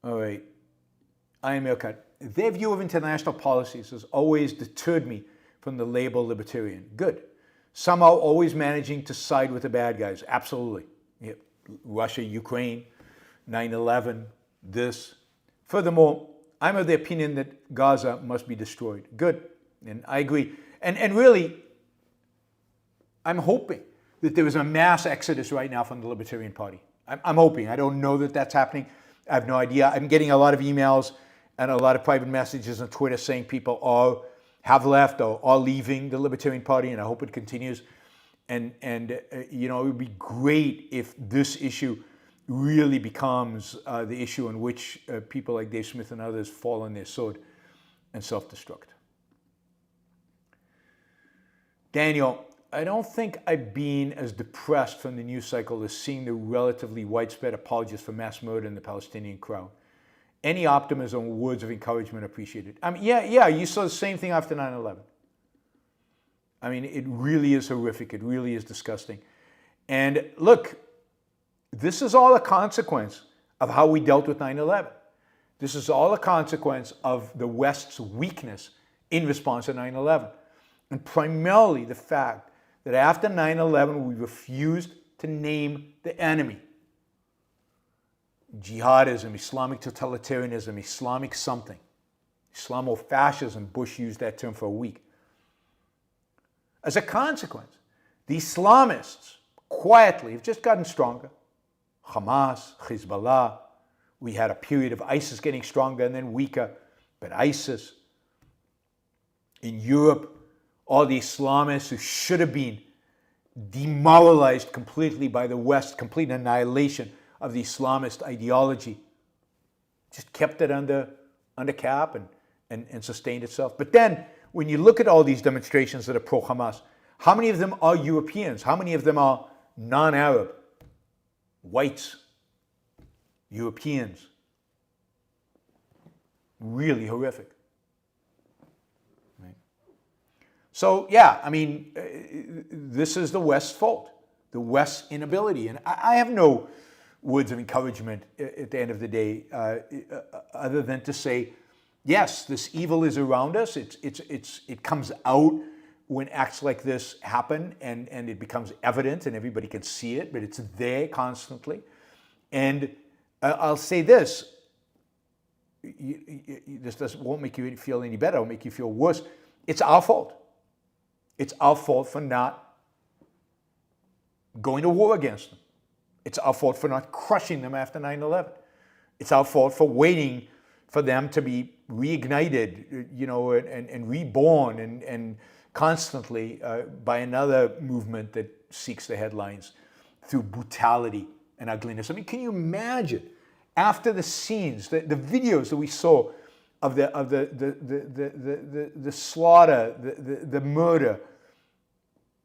All right. I am Erkat. Their view of international policies has always deterred me from the label libertarian. Good. Somehow always managing to side with the bad guys. Absolutely. Yeah. Russia, Ukraine, 9/11, this. Furthermore, I'm of the opinion that Gaza must be destroyed. Good. And I agree. And really, I'm hoping that there is a mass exodus right now from the Libertarian Party. I'm hoping. I don't know that that's happening. I have no idea. I'm getting a lot of emails and a lot of private messages on Twitter saying people have left or are leaving the Libertarian Party, and I hope it continues. And it would be great if this issue really becomes the issue in which people like Dave Smith and others fall on their sword and self-destruct. Daniel, I don't think I've been as depressed from the news cycle as seeing the relatively widespread apologists for mass murder in the Palestinian crowd. Any optimism or words of encouragement appreciated. I mean, yeah, you saw the same thing after 9/11. I mean, it really is horrific. It really is disgusting. And look, this is all a consequence of how we dealt with 9/11. This is all a consequence of the West's weakness in response to 9/11. And primarily the fact that after 9/11, we refused to name the enemy. Jihadism, Islamic totalitarianism, Islamic something. Islamofascism, Bush used that term for a week. As a consequence, the Islamists quietly have just gotten stronger. Hamas, Hezbollah, we had a period of ISIS getting stronger and then weaker, but ISIS. In Europe, all the Islamists who should have been demoralized completely by the West, complete annihilation of the Islamist ideology, just kept it under cap and sustained itself. But then, when you look at all these demonstrations that are pro-Hamas, how many of them are Europeans? How many of them are non-Arab? Whites, Europeans. Really horrific. Right? So, yeah, I mean, this is the West's fault, the West's inability. And I have no words of encouragement at the end of the day, other than to say, yes, this evil is around us. It comes out when acts like this happen, and it becomes evident, and everybody can see it, but it's there constantly. And I'll say this: won't make you feel any better. It'll make you feel worse. It's our fault. It's our fault for not going to war against them. It's our fault for not crushing them after 9/11. It's our fault for waiting for them to be reignited, and reborn and constantly by another movement that seeks the headlines through brutality and ugliness. I mean, can you imagine after the scenes, the videos that we saw of the slaughter, the murder,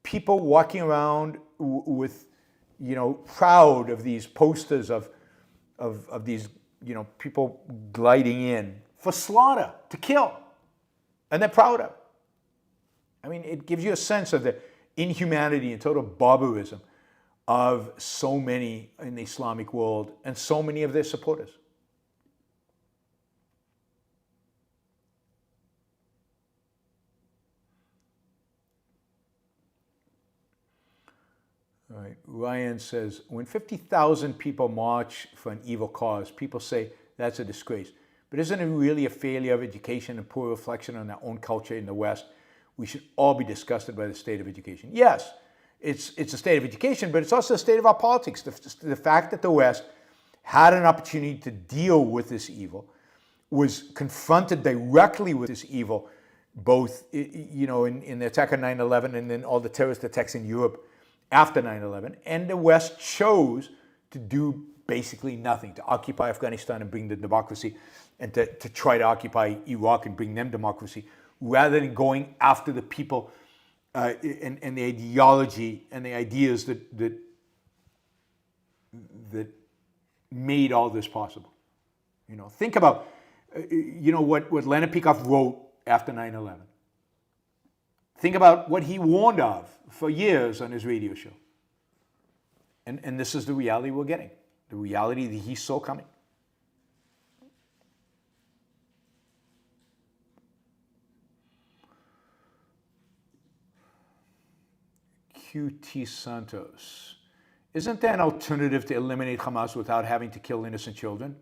people walking around with, proud of these posters of these, people gliding in for slaughter, to kill, and they're proud of it. I mean, it gives you a sense of the inhumanity and total barbarism of so many in the Islamic world and so many of their supporters. All right. Ryan says, when 50,000 people march for an evil cause, people say that's a disgrace. But isn't it really a failure of education and poor reflection on our own culture in the West? We should all be disgusted by the state of education. Yes, it's a state of education, but it's also a state of our politics. The fact that the West had an opportunity to deal with this evil, was confronted directly with this evil, both in the attack on 9/11 and then all the terrorist attacks in Europe after 9/11, and the West chose to do basically nothing, to occupy Afghanistan and bring the democracy, and to try to occupy Iraq and bring them democracy, rather than going after the people and the ideology and the ideas that made all this possible. Think about what Leonard Peikoff wrote after 9/11. Think about what he warned of for years on his radio show. And this is the reality we're getting, the reality that he saw coming. QT Santos. Isn't there an alternative to eliminate Hamas without having to kill innocent children?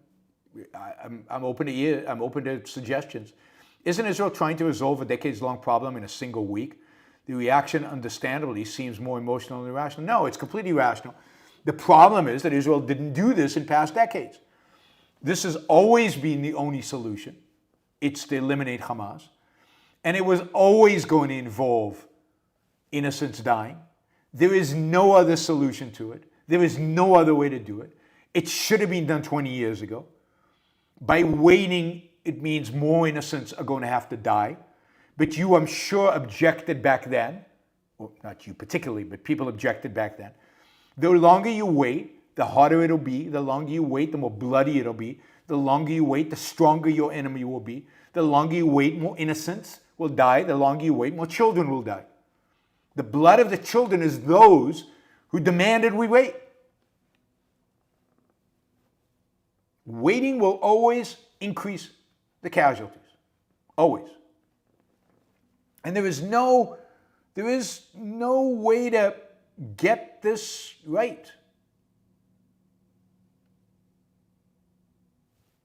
I'm open to suggestions. Isn't Israel trying to resolve a decades-long problem in a single week? The reaction, understandably, seems more emotional than rational. No, it's completely rational. The problem is that Israel didn't do this in past decades. This has always been the only solution. It's to eliminate Hamas. And it was always going to involve innocents dying. There is no other solution to it. There is no other way to do it. It should have been done 20 years ago. By waiting, it means more innocents are going to have to die. But you, I'm sure, objected back then. Well, not you particularly, but people objected back then. The longer you wait, the harder it'll be. The longer you wait, the more bloody it'll be. The longer you wait, the stronger your enemy will be. The longer you wait, more innocents will die. The longer you wait, more children will die. The blood of the children is those who demanded we wait. Waiting will always increase the casualties. Always. And there is no way to get this right.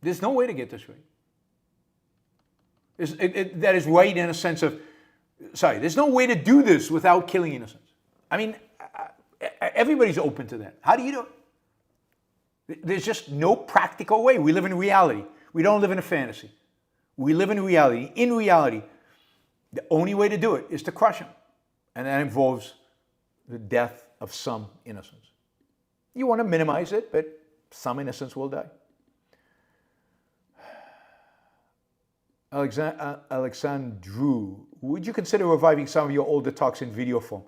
There's no way to get this right. That is right in a sense of, there's no way to do this without killing innocents. I mean, everybody's open to that. How do you do it? There's just no practical way. We live in reality. We don't live in a fantasy. We live in reality. In reality, the only way to do it is to crush them. And that involves the death of some innocents. You want to minimize it, but some innocents will die. Alexandru, would you consider reviving some of your older talks in video form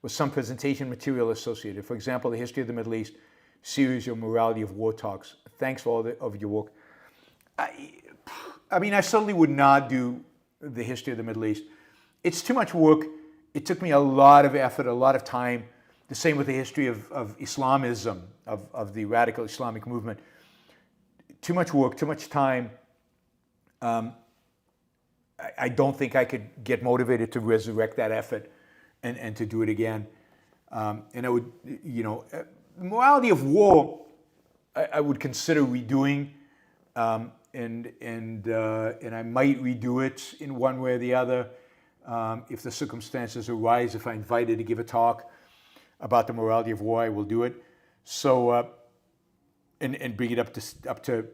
with some presentation material associated? For example, the history of the Middle East series or morality of war talks. Thanks for all of your work. I mean, I certainly would not do the history of the Middle East. It's too much work. It took me a lot of effort, a lot of time. The same with the history of Islamism, of the radical Islamic movement. Too much work, too much time. I don't think I could get motivated to resurrect that effort and to do it again. And I would, the morality of war, I would consider redoing, and I might redo it in one way or the other if the circumstances arise. If I'm invited to give a talk about the morality of war, I will do it. So and bring it up to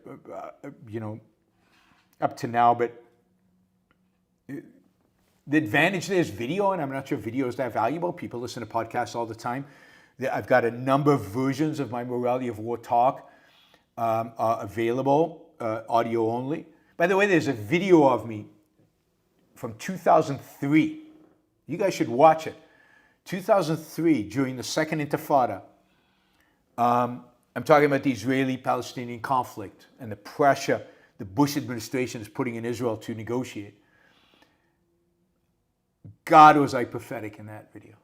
now, but. The advantage there is video, and I'm not sure video is that valuable. People listen to podcasts all the time. I've got a number of versions of my morality of war talk available, audio only. By the way, there's a video of me from 2003. You guys should watch it. 2003, during the Second Intifada. I'm talking about the Israeli-Palestinian conflict and the pressure the Bush administration is putting in Israel to negotiate. God, was I pathetic in that video.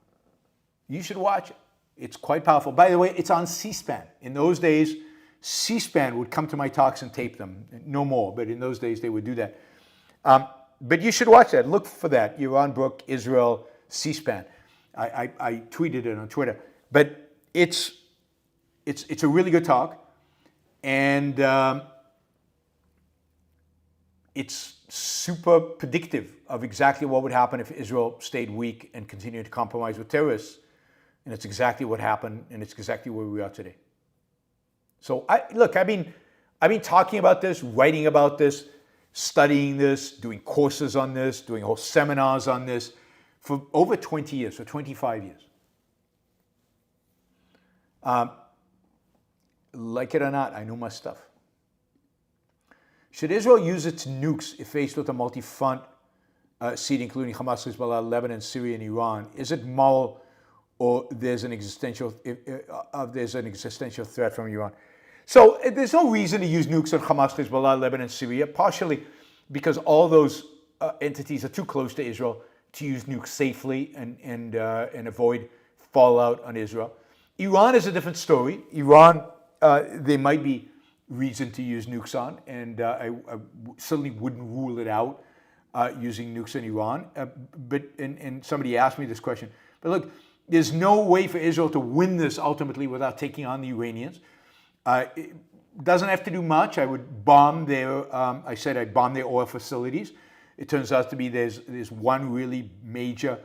You should watch it. It's quite powerful. By the way, it's on C-SPAN. In those days, C-SPAN would come to my talks and tape them. No more, but in those days they would do that. But you should watch that. Look for that. Yaron Brook, Israel, C-SPAN. I tweeted it on Twitter. But it's a really good talk, and it's super predictive of exactly what would happen if Israel stayed weak and continued to compromise with terrorists. And it's exactly what happened, and it's exactly where we are today. So I've been talking about this, writing about this, studying this, doing courses on this, doing whole seminars on this for over 20 years, for 25 years. Like it or not, I know my stuff. Should Israel use its nukes if faced with a multi-front seat, including Hamas, Hezbollah, Lebanon, Syria, and Iran? Is it moral, or there's an existential threat from Iran? So there's no reason to use nukes on Hamas, Hezbollah, Lebanon, Syria, partially because all those entities are too close to Israel to use nukes safely and avoid fallout on Israel. Iran is a different story. Iran, there might be reason to use nukes on, and I certainly wouldn't rule it out using nukes in Iran. But somebody asked me this question. But look, there's no way for Israel to win this ultimately without taking on the Iranians. It doesn't have to do much. I would bomb their, I said I'd bomb their oil facilities. It turns out to be there's one really major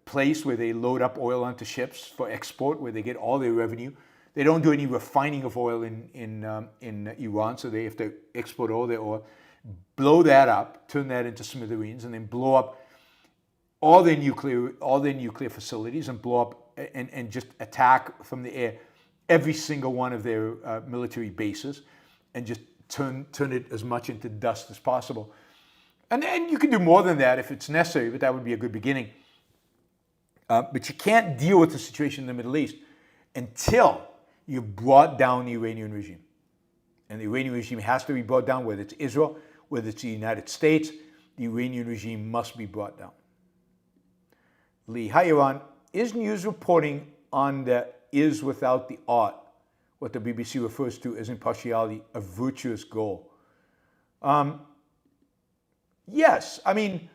place where they load up oil onto ships for export, where they get all their revenue. They don't do any refining of oil in Iran, so they have to export all their oil, blow that up, turn that into smithereens, and then blow up all their nuclear facilities, and blow up and just attack from the air every single one of their military bases, and just turn it as much into dust as possible. And you can do more than that if it's necessary, but that would be a good beginning. But you can't deal with the situation in the Middle East until you've brought down the Iranian regime. And the Iranian regime has to be brought down, whether it's Israel, whether it's the United States. The Iranian regime must be brought down. Lee, hi Yaron. Is news reporting on the is without the art, what the BBC refers to as impartiality, a virtuous goal? Yes. I mean,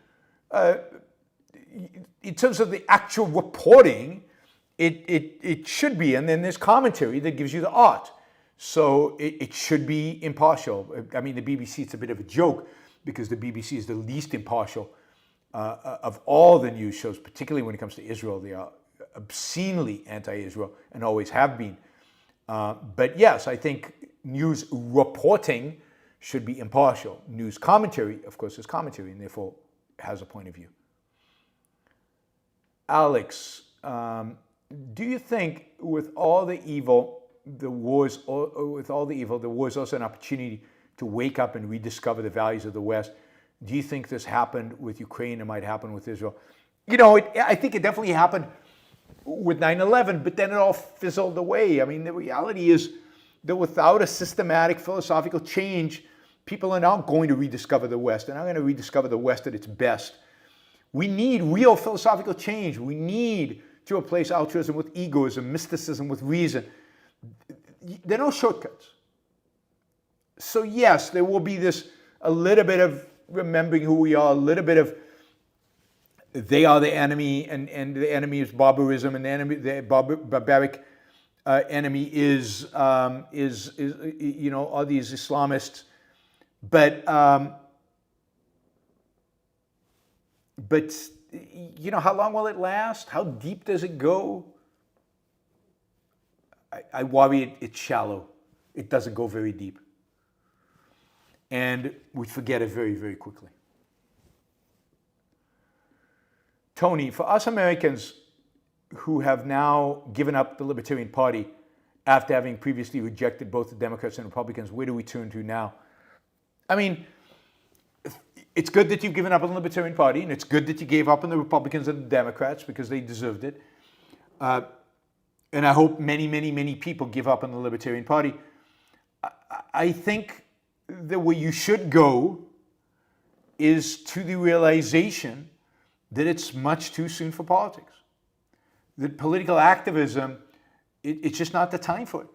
in terms of the actual reporting, it should be, and then there's commentary that gives you the art. So it should be impartial. I mean, the BBC, it's a bit of a joke because the BBC is the least impartial of all the news shows, particularly when it comes to Israel. They are obscenely anti-Israel and always have been. But yes, I think news reporting should be impartial. News commentary, of course, is commentary and therefore has a point of view. Alex, do you think with all the evil, the war is also an opportunity to wake up and rediscover the values of the West? Do you think this happened with Ukraine and might happen with Israel? You know, I think it definitely happened with 9/11, but then it all fizzled away. I mean, the reality is that without a systematic philosophical change, people are not going to rediscover the West. They're not going to rediscover the West at its best. We need real philosophical change. We need to replace altruism with egoism, mysticism with reason. There are no shortcuts. So yes, there will be a little bit of remembering who we are, a little bit of they are the enemy, and the enemy is barbarism, and the barbaric enemy is are these Islamists. But how long will it last? How deep does it go? I worry it's shallow. It doesn't go very deep. And we forget it very, very quickly. Tony, for us Americans who have now given up the Libertarian Party after having previously rejected both the Democrats and Republicans, where do we turn to now? I mean, it's good that you've given up on the Libertarian Party, and it's good that you gave up on the Republicans and the Democrats because they deserved it. And I hope many, many, many people give up on the Libertarian Party. I think the way you should go is to the realization that it's much too soon for politics. That political activism, it's just not the time for it.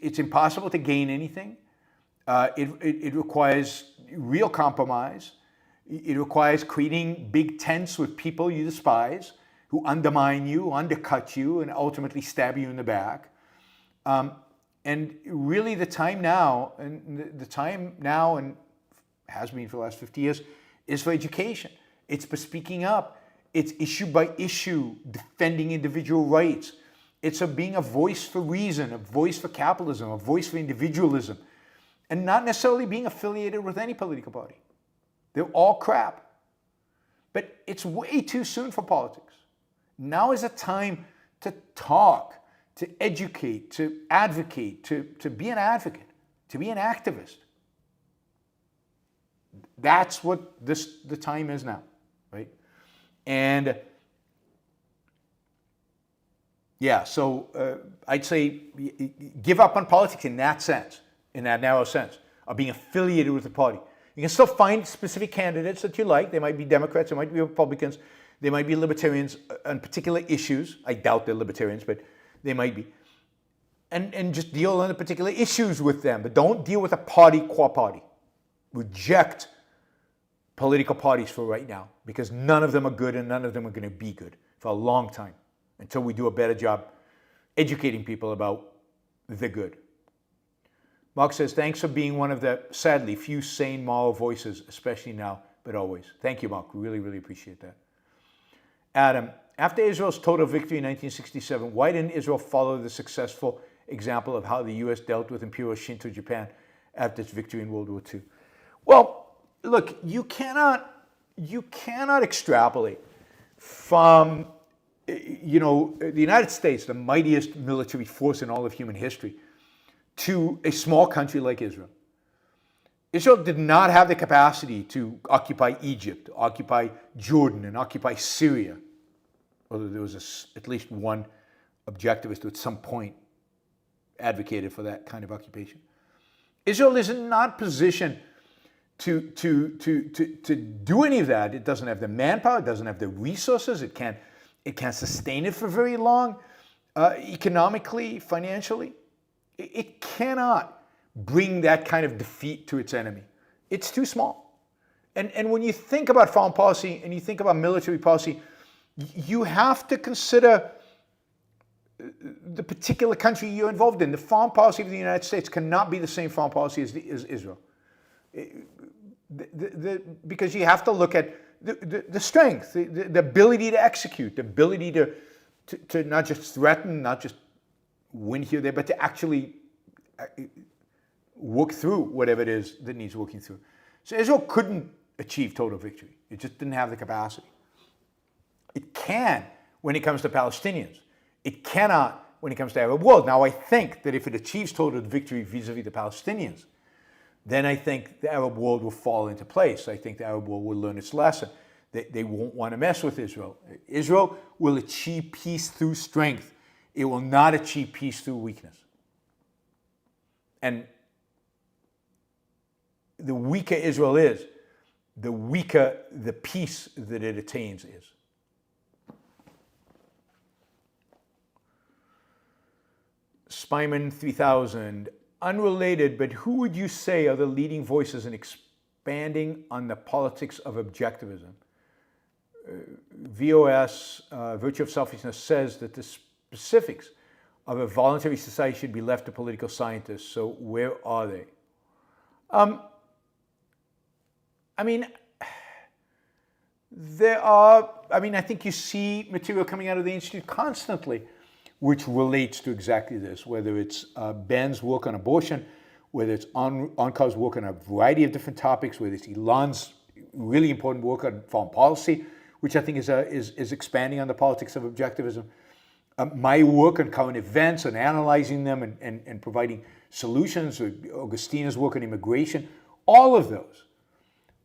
It's impossible to gain anything. It requires real compromise. It requires creating big tents with people you despise, who undermine you, undercut you, and ultimately stab you in the back. And really the time now, and has been for the last 50 years, is for education. It's for speaking up. It's issue by issue, defending individual rights. It's of being a voice for reason, a voice for capitalism, a voice for individualism, and not necessarily being affiliated with any political party. They're all crap. But it's way too soon for politics. Now is a time to talk, to educate, to advocate, to be an advocate, to be an activist. That's what the time is now, right? And yeah, so I'd say give up on politics in that sense, in that narrow sense, of being affiliated with the party. You can still find specific candidates that you like. They might be Democrats, they might be Republicans, they might be Libertarians on particular issues. I doubt they're Libertarians, but they might be. And just deal on the particular issues with them, but don't deal with a party qua party. Reject political parties for right now, because none of them are good and none of them are going to be good for a long time until we do a better job educating people about the good. Mark says, thanks for being one of the, sadly, few sane moral voices, especially now, but always. Thank you, Mark. Really, really appreciate that. Adam, after Israel's total victory in 1967, why didn't Israel follow the successful example of how the U.S. dealt with Imperial Shinto Japan after its victory in World War II? Well, look, you cannot extrapolate from, the United States, the mightiest military force in all of human history, to a small country like Israel. Israel did not have the capacity to occupy Egypt, occupy Jordan, and occupy Syria, although there was at least one objectivist who at some point advocated for that kind of occupation. Israel is not positioned to do any of that. It doesn't have the manpower, it doesn't have the resources, it can't sustain it for very long, economically, financially. It cannot bring that kind of defeat to its enemy. It's too small. And when you think about foreign policy and you think about military policy, you have to consider the particular country you're involved in. The foreign policy of the United States cannot be the same foreign policy as Israel. Because you have to look at the strength, the ability to execute, the ability to not just threaten, not just win here, there, but to actually work through whatever it is that needs working through. So Israel couldn't achieve total victory. It just didn't have the capacity. It can when it comes to Palestinians. It cannot when it comes to the Arab world. Now, I think that if it achieves total victory vis-a-vis the Palestinians, then I think the Arab world will fall into place. I think the Arab world will learn its lesson. They won't want to mess with Israel. Israel will achieve peace through strength. It will not achieve peace through weakness. And the weaker Israel is, the weaker the peace that it attains is. Spyman 3000, unrelated, but who would you say are the leading voices in expanding on the politics of objectivism? VOS, Virtue of Selfishness, says that the specifics of a voluntary society should be left to political scientists. So where are they? I think you see material coming out of the Institute constantly, which relates to exactly this, whether it's Ben's work on abortion, whether it's Onkar's work on a variety of different topics, whether it's Elon's really important work on foreign policy, which I think is expanding on the politics of objectivism. My work on current events and analyzing them and providing solutions, or Augustina's work on immigration, all of those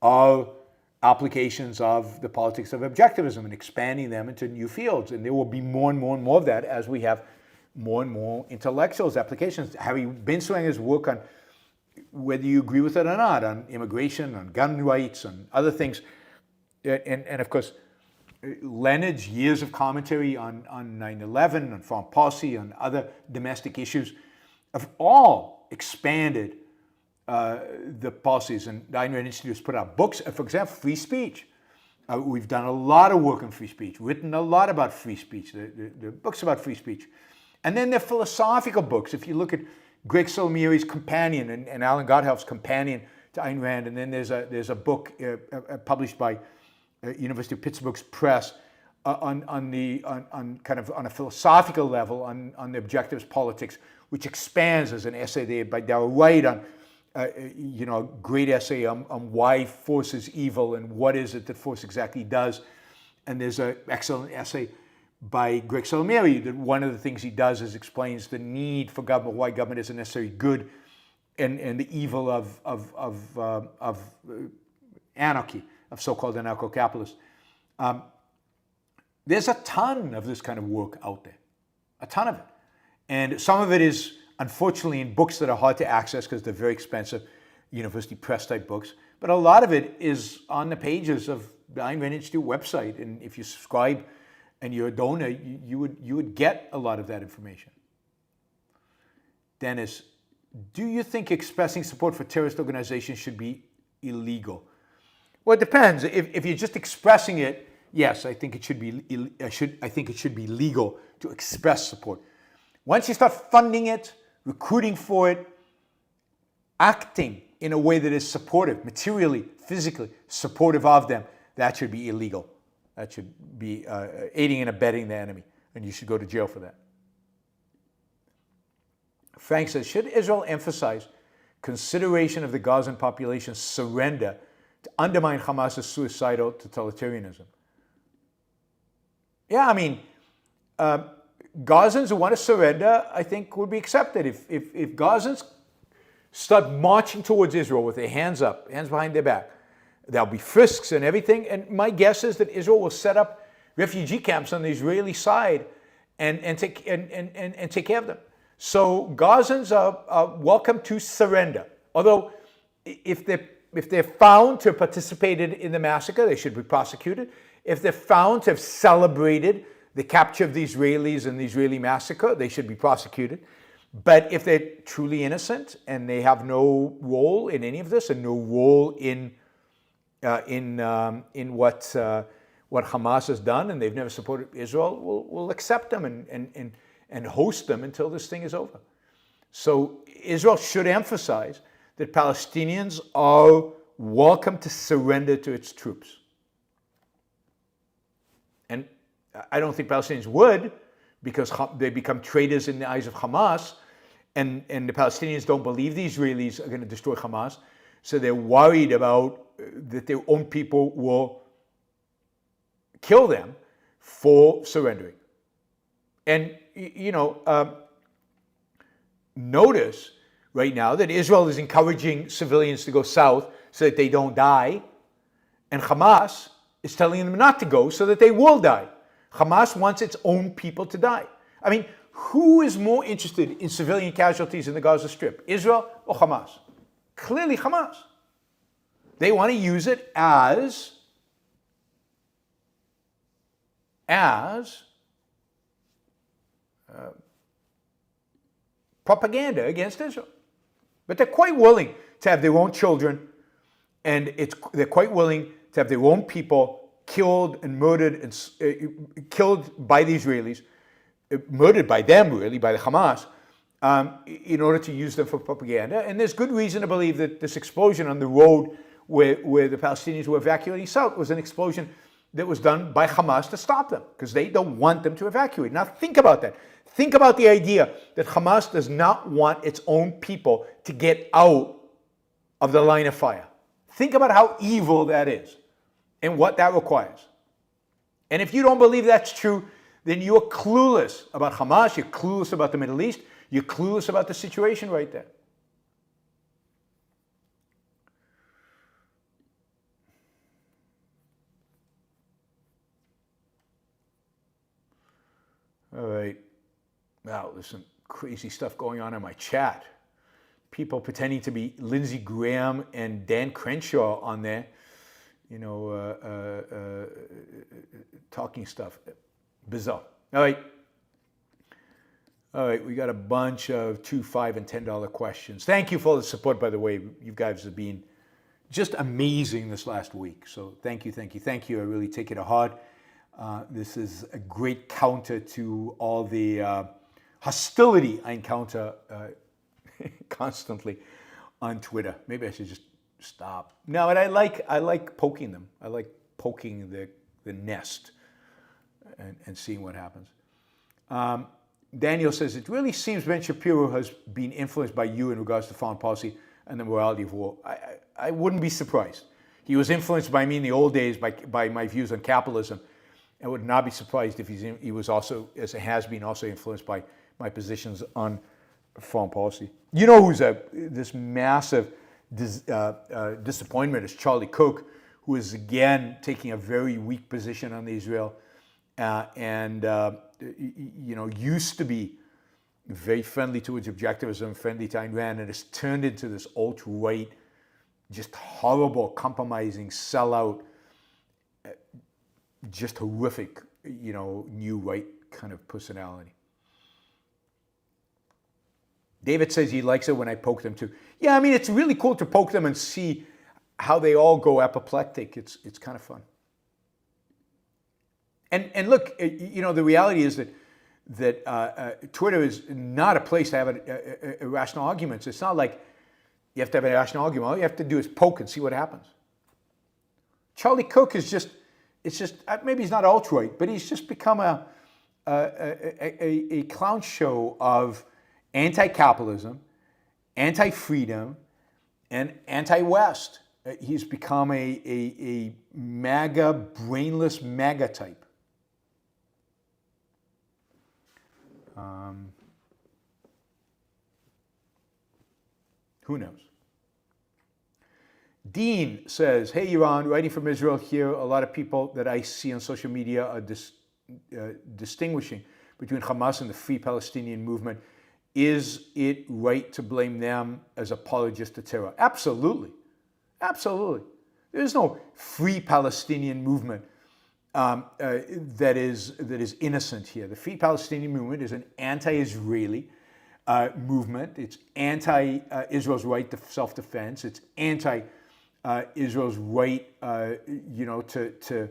are applications of the politics of objectivism and expanding them into new fields. And there will be more and more and more of that as we have more and more intellectuals, applications. Harry Binswanger's work on, whether you agree with it or not, on immigration, on gun rights, on other things. And of course, Leonard's years of commentary on 9/11, on foreign policy, on other domestic issues, have all expanded the policies. And the Ayn Rand Institute has put out books, for example, free speech. We've done a lot of work on free speech, written a lot about free speech, the books about free speech. And then there are philosophical books. If you look at Greg Solomieri's companion and Alan Gotthelf's companion to Ayn Rand, and then there's a book published by University of Pittsburgh's Press on a philosophical level on the objectivist politics, which expands as an essay there by Darrell Wright on a great essay on why force is evil and what is it that force exactly does. And there's an excellent essay by Greg Solomieri that one of the things he does is explains the need for government, why government isn't necessarily good, and the evil of anarchy, of so-called anarcho-capitalists. There's a ton of this kind of work out there, a ton of it. And some of it is, unfortunately, in books that are hard to access because they're very expensive, university press type books. But a lot of it is on the pages of the Ayn Rand Institute website. And if you subscribe and you're a donor, you would get a lot of that information. Dennis, do you think expressing support for terrorist organizations should be illegal? Well, it depends. If you're just expressing it, yes, I think it should be. I think it should be legal to express support. Once you start funding it, recruiting for it, acting in a way that is supportive, materially, physically supportive of them, that should be illegal. That should be aiding and abetting the enemy, and you should go to jail for that. Frank says, should Israel emphasize consideration of the Gazan population's surrender to undermine Hamas's suicidal totalitarianism? Yeah, I mean, Gazans who want to surrender, I think, would be accepted. If Gazans start marching towards Israel with their hands up, hands behind their back, there'll be frisks and everything. And my guess is that Israel will set up refugee camps on the Israeli side and take care of them. So Gazans are welcome to surrender. Although, if they're found to have participated in the massacre, they should be prosecuted. If they're found to have celebrated the capture of the Israelis and the Israeli massacre, they should be prosecuted. But if they're truly innocent and they have no role in any of this and no role in what Hamas has done, and they've never supported Israel, we'll accept them and host them until this thing is over. So Israel should emphasize that Palestinians are welcome to surrender to its troops. And I don't think Palestinians would, because they become traitors in the eyes of Hamas, and the Palestinians don't believe the Israelis are going to destroy Hamas, so they're worried about that their own people will kill them for surrendering. And, notice right now that Israel is encouraging civilians to go south so that they don't die, and Hamas is telling them not to go so that they will die. Hamas wants its own people to die. I mean, who is more interested in civilian casualties in the Gaza Strip, Israel or Hamas? Clearly Hamas. They want to use it as propaganda against Israel. But they're quite willing to have their own children, and they're quite willing to have their own people killed and murdered and killed by the Israelis, murdered by them, really, by the Hamas, in order to use them for propaganda. And there's good reason to believe that this explosion on the road where the Palestinians were evacuating south was an explosion that was done by Hamas to stop them, because they don't want them to evacuate. Now think about that. Think about the idea that Hamas does not want its own people to get out of the line of fire. Think about how evil that is and what that requires. And if you don't believe that's true, then you're clueless about Hamas, you're clueless about the Middle East, you're clueless about the situation right there. All right. Wow, there's some crazy stuff going on in my chat. People pretending to be Lindsey Graham and Dan Crenshaw on there, talking stuff. Bizarre. All right. All right, we got a bunch of $2, $5, and $10 questions. Thank you for all the support, by the way. You guys have been just amazing this last week. So thank you, thank you, thank you. I really take it to heart. This is a great counter to all the hostility I encounter constantly on Twitter. Maybe I should just stop. No, and I like poking them. I like poking the nest and seeing what happens. Daniel says, it really seems Ben Shapiro has been influenced by you in regards to foreign policy and the morality of war. I wouldn't be surprised. He was influenced by me in the old days by my views on capitalism. I would not be surprised if he was also, as it has been, also influenced by my positions on foreign policy. You know who's this massive disappointment is Charlie Cook, who is again taking a very weak position on Israel and used to be very friendly towards objectivism, friendly to Iran, and has turned into this alt-right, just horrible, compromising, sellout, just horrific, new right kind of personality. David says he likes it when I poke them too. Yeah, I mean, it's really cool to poke them and see how they all go apoplectic. It's kind of fun. And look, the reality is that Twitter is not a place to have irrational arguments. It's not like you have to have an irrational argument. All you have to do is poke and see what happens. Charlie Cook is just, maybe he's not alt-right, but he's just become a clown show of anti-capitalism, anti-freedom, and anti-West. He's become a MAGA, brainless MAGA type. Who knows? Dean says, hey, Yaron, writing from Israel here, a lot of people that I see on social media are distinguishing between Hamas and the Free Palestinian movement. Is it right to blame them as apologists to terror? Absolutely. Absolutely. There is no Free Palestinian movement that is innocent here. The Free Palestinian movement is an anti-Israeli movement. It's anti-Israel's right to self-defense. It's anti-Israel's right, to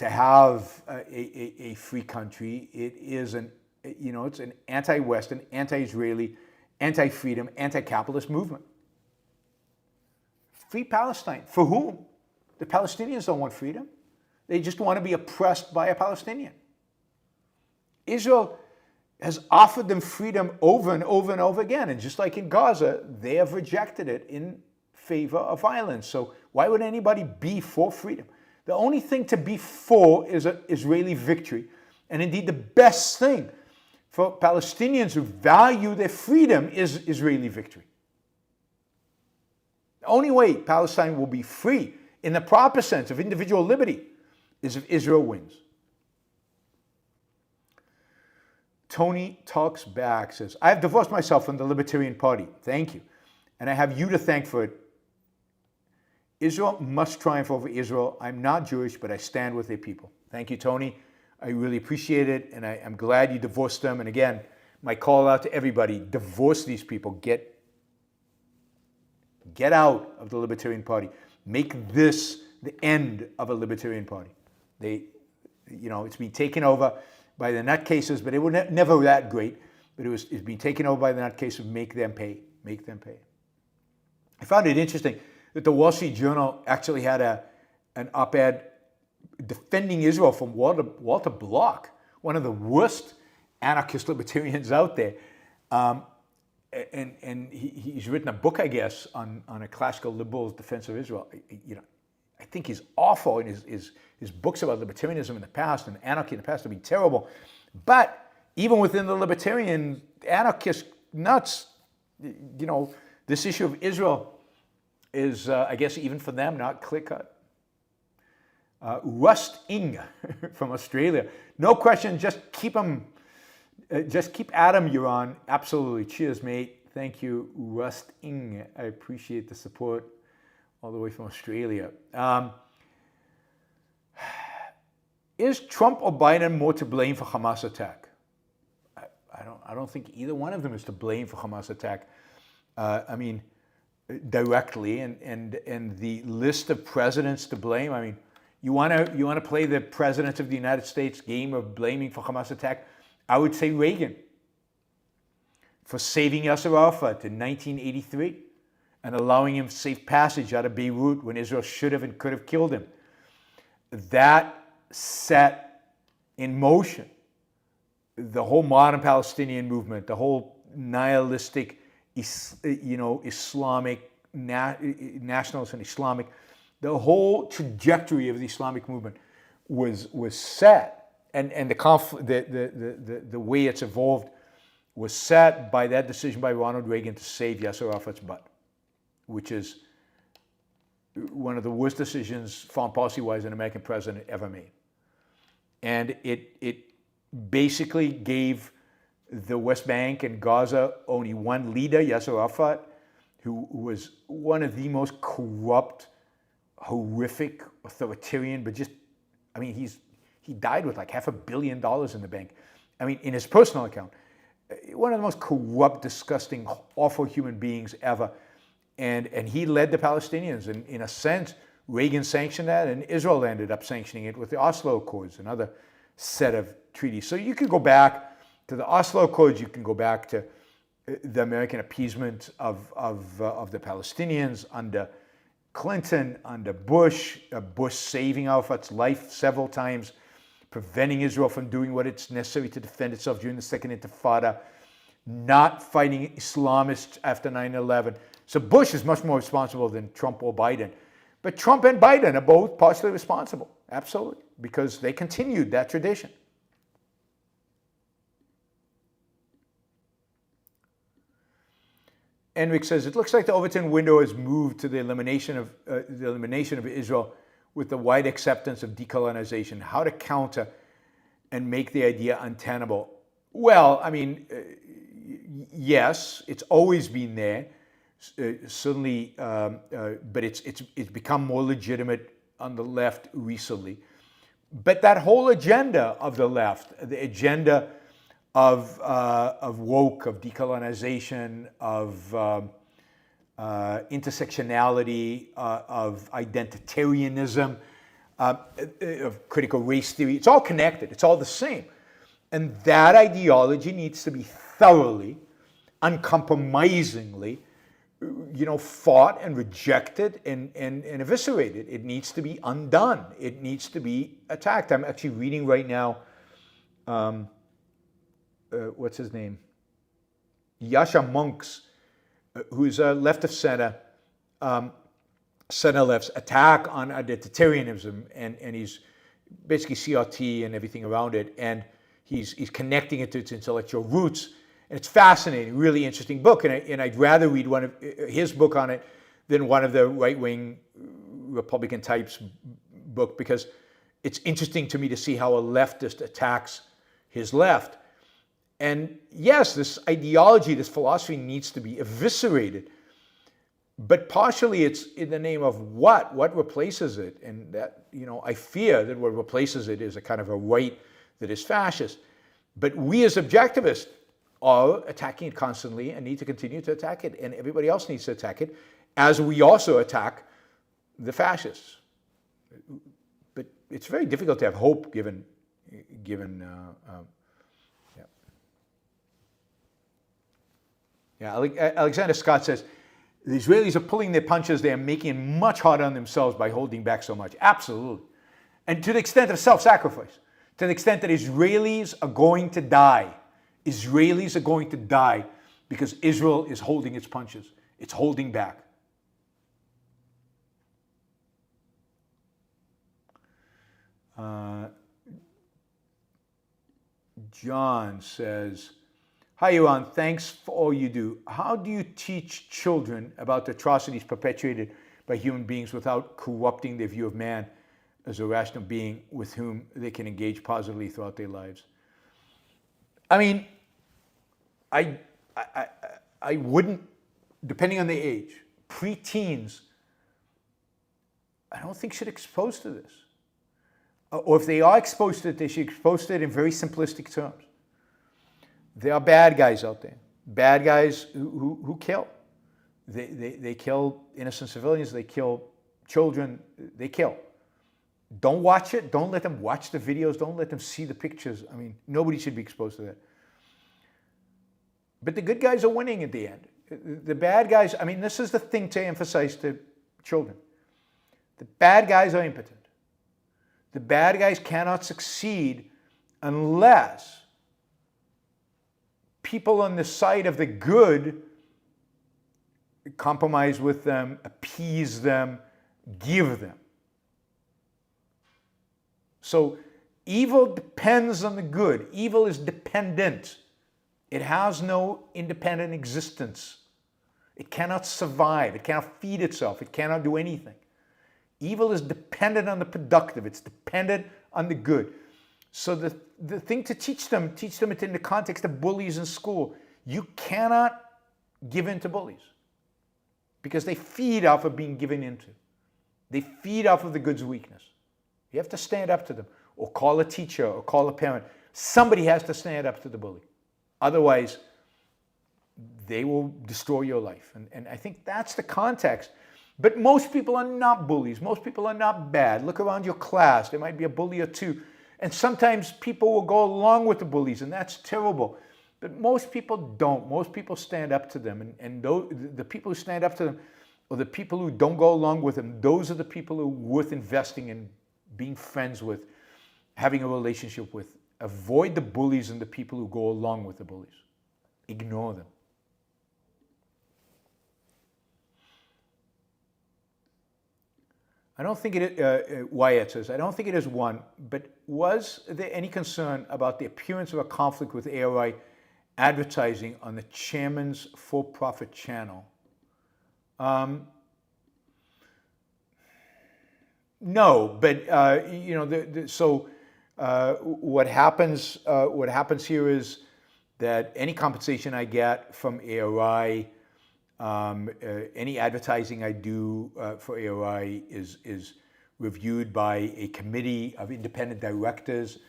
have a free country. It is it's an anti-Western, anti-Israeli, anti-freedom, anti-capitalist movement. Free Palestine. For whom? The Palestinians don't want freedom. They just want to be oppressed by a Palestinian. Israel has offered them freedom over and over and over again. And just like in Gaza, they have rejected it in favor of violence. So why would anybody be for freedom? The only thing to be for is an Israeli victory. And indeed, the best thing for Palestinians who value their freedom is Israeli victory. The only way Palestine will be free in the proper sense of individual liberty is if Israel wins. Tony Talks Back says, I have divorced myself from the Libertarian Party. Thank you. And I have you to thank for it. Israel must triumph over Israel. I'm not Jewish, but I stand with their people. Thank you, Tony. I really appreciate it, and I'm glad you divorced them. And again, my call out to everybody, divorce these people. Get out of the Libertarian Party. Make this the end of a Libertarian Party. It's been taken over by the nutcases, but it was never that great. But it's been taken over by the nutcases. Make them pay. Make them pay. I found it interesting that the Wall Street Journal actually had an op-ed defending Israel from Walter Block, one of the worst anarchist libertarians out there. And he's written a book, I guess, on a classical liberal's defense of Israel. I think he's awful, and his books about libertarianism in the past and anarchy in the past have been terrible. But even within the libertarian anarchist nuts, this issue of Israel is, I guess, even for them, not clear-cut. Rust Ing from Australia. No question, just keep at him, Yaron. Absolutely. Cheers, mate. Thank you, Rust Ing. I appreciate the support all the way from Australia. Is Trump or Biden more to blame for Hamas attack? I don't think either one of them is to blame for Hamas attack. I mean, directly, and the list of presidents to blame. I mean, you want to play the president of the United States game of blaming for Hamas attack? I would say Reagan for saving Yasser Arafat in 1983 and allowing him safe passage out of Beirut when Israel should have and could have killed him. That set in motion the whole modern Palestinian movement, the whole nihilistic, Islamic, nationalist and Islamic, the whole trajectory of the Islamic movement was set, and the way it's evolved was set by that decision by Ronald Reagan to save Yasser Arafat's butt, which is one of the worst decisions, foreign policy-wise, an American president ever made. And it basically gave the West Bank and Gaza only one leader, Yasser Arafat, who was one of the most corrupt, horrific, authoritarian, but just, I mean, he died with like $500 million in the bank. I mean, in his personal account, one of the most corrupt, disgusting, awful human beings ever. And he led the Palestinians. And in a sense, Reagan sanctioned that, and Israel ended up sanctioning it with the Oslo Accords, another set of treaties. So you could go back to the Oslo Accords, you can go back to the American appeasement of the Palestinians under Clinton, under Bush, Bush saving Arafat's life several times, preventing Israel from doing what it's necessary to defend itself during the Second Intifada, not fighting Islamists after 9/11. So Bush is much more responsible than Trump or Biden. But Trump and Biden are both partially responsible, absolutely, because they continued that tradition. Enric says, it looks like the Overton window has moved to the elimination of Israel with the wide acceptance of decolonization. How to counter and make the idea untenable? Well, I mean, yes, it's always been there, certainly, but it's become more legitimate on the left recently. But that whole agenda of the left, the agenda of woke, of decolonization, of intersectionality, of identitarianism, of critical race theory, it's all connected, it's all the same. And that ideology needs to be thoroughly, uncompromisingly, fought and rejected and eviscerated. It needs to be undone. It needs to be attacked. I'm actually reading right now, what's his name? Yasha Monk's, who's a left of center, center left's attack on identitarianism, and he's basically CRT and everything around it, and he's connecting it to its intellectual roots. And it's fascinating, really interesting book, and I'd rather read one of his book on it than one of the right-wing Republican types book, because it's interesting to me to see how a leftist attacks his left. And yes, this ideology, this philosophy needs to be eviscerated, but partially it's in the name of what? What replaces it? And that, I fear that what replaces it is a kind of a right that is fascist. But we as objectivists are attacking it constantly and need to continue to attack it, and everybody else needs to attack it, as we also attack the fascists. But it's very difficult to have hope given Alexander Scott says, the Israelis are pulling their punches, they are making it much harder on themselves by holding back so much. Absolutely. And to the extent of self-sacrifice, to the extent that Israelis are going to die. Israelis are going to die because Israel is holding its punches. It's holding back. John says, hi, Yaron, thanks for all you do. How do you teach children about the atrocities perpetuated by human beings without corrupting their view of man as a rational being with whom they can engage positively throughout their lives? I mean, I wouldn't, depending on the age, pre-teens, I don't think should expose to this. Or if they are exposed to it, they should expose to it in very simplistic terms. There are bad guys out there. Bad guys who kill. They kill innocent civilians. They kill children. They kill. Don't watch it. Don't let them watch the videos. Don't let them see the pictures. I mean, nobody should be exposed to that. But the good guys are winning at the end. The bad guys, I mean, this is the thing to emphasize to children. The bad guys are impotent. The bad guys cannot succeed unless people on the side of the good compromise with them, appease them, give them. So evil depends on the good. Evil is dependent. It has no independent existence. It cannot survive. It cannot feed itself. It cannot do anything. Evil is dependent on the productive. It's dependent on the good. So the thing to teach them it in the context of bullies in school. You cannot give in to bullies because they feed off of being given into. They feed off of the good's weakness. You have to stand up to them or call a teacher or call a parent. Somebody has to stand up to the bully. Otherwise, they will destroy your life. And I think that's the context. But most people are not bullies. Most people are not bad. Look around your class. There might be a bully or two. And sometimes people will go along with the bullies, and that's terrible. But most people don't. Most people stand up to them. And the people who stand up to them, or the people who don't go along with them, those are the people who are worth investing in, being friends with, having a relationship with. Avoid the bullies and the people who go along with the bullies. Ignore them. I don't think Wyatt says, I don't think it is one, but was there any concern about the appearance of a conflict with ARI advertising on the chairman's for-profit channel? No, but what happens here is that any compensation I get from ARI, any advertising I do for ARI is reviewed by a committee of independent directors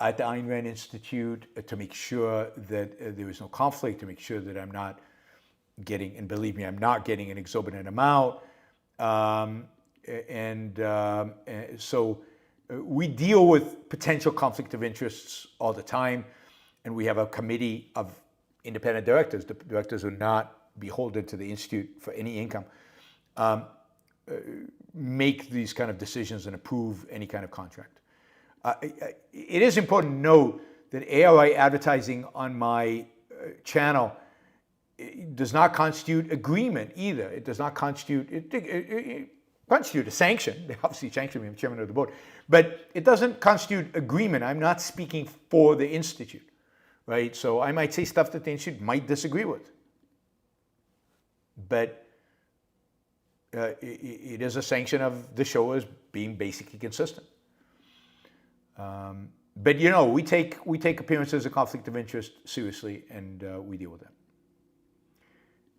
at the Ayn Rand Institute to make sure that there is no conflict, to make sure that I'm not getting, and believe me, I'm not getting an exorbitant amount. So we deal with potential conflict of interests all the time, and we have a committee of independent directors. The directors are not beholden to the Institute for any income, make these kind of decisions and approve any kind of contract. It is important to note that ARI advertising on my channel does not constitute agreement either. It does not constitute, it constitute a sanction. They obviously sanction me, I'm chairman of the board, but it doesn't constitute agreement. I'm not speaking for the Institute, right? So I might say stuff that the Institute might disagree with. But it is a sanction of the show as being basically consistent. But we take appearances of conflict of interest seriously, and we deal with that.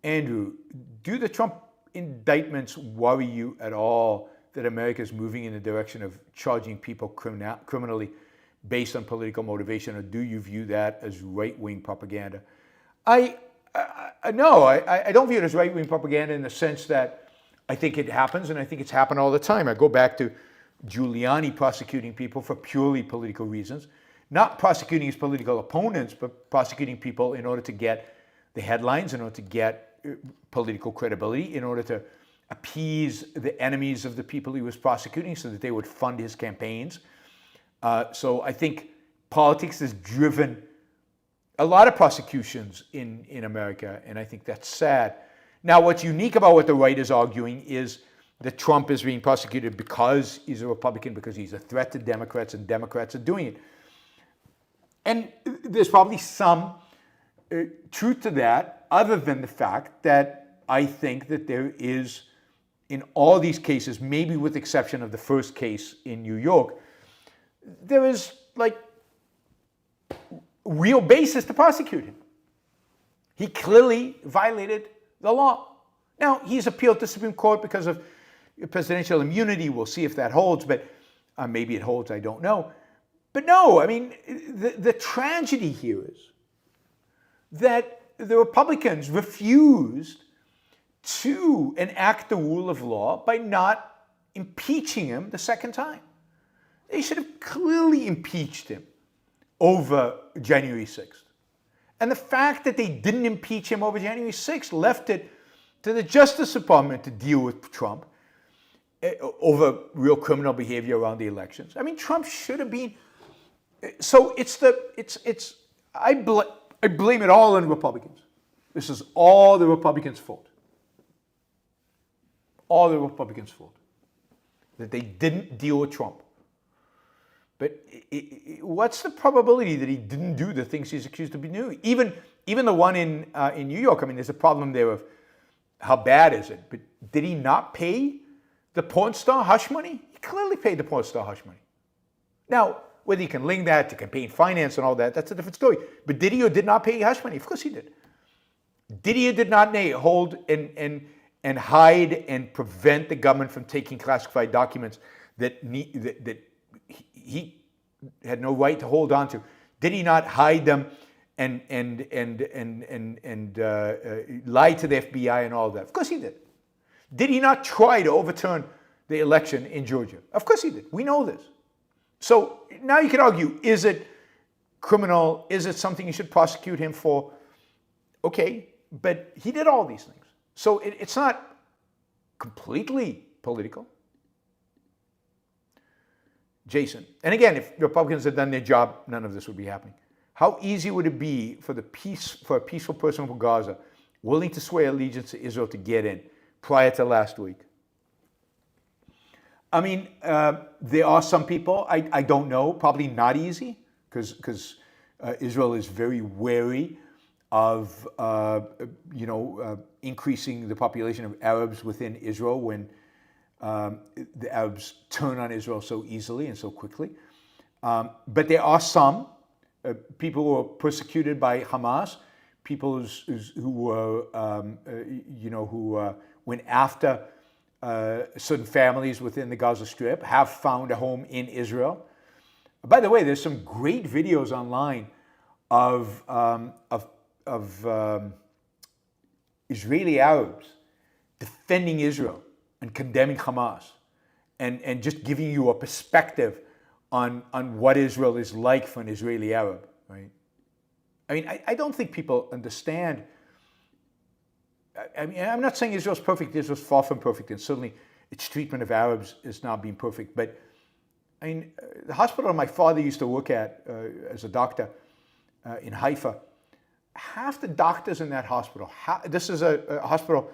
Andrew, do the Trump indictments worry you at all that America is moving in the direction of charging people criminally based on political motivation, or do you view that as right-wing propaganda? No, I don't view it as right-wing propaganda in the sense that I think it happens, and I think it's happened all the time. I go back to Giuliani prosecuting people for purely political reasons, not prosecuting his political opponents, but prosecuting people in order to get the headlines, in order to get political credibility, in order to appease the enemies of the people he was prosecuting so that they would fund his campaigns. So I think politics has driven a lot of prosecutions in America, and I think that's sad. Now, what's unique about what the right is arguing is that Trump is being prosecuted because he's a Republican, because he's a threat to Democrats, and Democrats are doing it. And there's probably some truth to that, other than the fact that I think that there is, in all these cases, maybe with the exception of the first case in New York, there is real basis to prosecute him. He clearly violated the law. Now, he's appealed to the Supreme Court because of presidential immunity. We'll see if that holds, but maybe it holds, I don't know. But no, I mean, the tragedy here is that the Republicans refused to enact the rule of law by not impeaching him the second time. They should have clearly impeached him over January 6th. And the fact that they didn't impeach him over January 6th left it to the Justice Department to deal with Trump over real criminal behavior around the elections. I mean, Trump should have been. So I blame it all on Republicans. This is all the Republicans' fault. All the Republicans' fault. That they didn't deal with Trump. But what's the probability that he didn't do the things he's accused of doing? Even the one in New York, I mean, there's a problem there of how bad is it. But did he not pay the porn star hush money? He clearly paid the porn star hush money. Now, whether you can link that to campaign finance and all that, that's a different story. But did he or did not pay hush money? Of course he did. Did he or did not hold and hide and prevent the government from taking classified documents that he had no right to hold on to? Did he not hide them and lie to the FBI and all that? Of course he did. Did he not try to overturn the election in Georgia? Of course he did. We know this. So now you can argue, is it criminal? Is it something you should prosecute him for? Okay, but he did all these things. So it's not completely political. Jason, and again, if Republicans had done their job, none of this would be happening. How easy would it be for a peaceful person from Gaza willing to swear allegiance to Israel to get in prior to last week? I mean, there are some people, I don't know, probably not easy, because Israel is very wary of, increasing the population of Arabs within Israel when the Arabs turn on Israel so easily and so quickly. But there are some people who are persecuted by Hamas, people who were, who went after certain families within the Gaza Strip, have found a home in Israel. By the way, there's some great videos online of Israeli Arabs defending Israel and condemning Hamas, and just giving you a perspective on what Israel is like for an Israeli Arab, right? I mean, I don't think people understand. I mean, I'm not saying Israel's perfect. Israel's far from perfect, and certainly its treatment of Arabs is not being perfect. But I mean, the hospital my father used to work at as a doctor in Haifa, half the doctors in that hospital, this is a hospital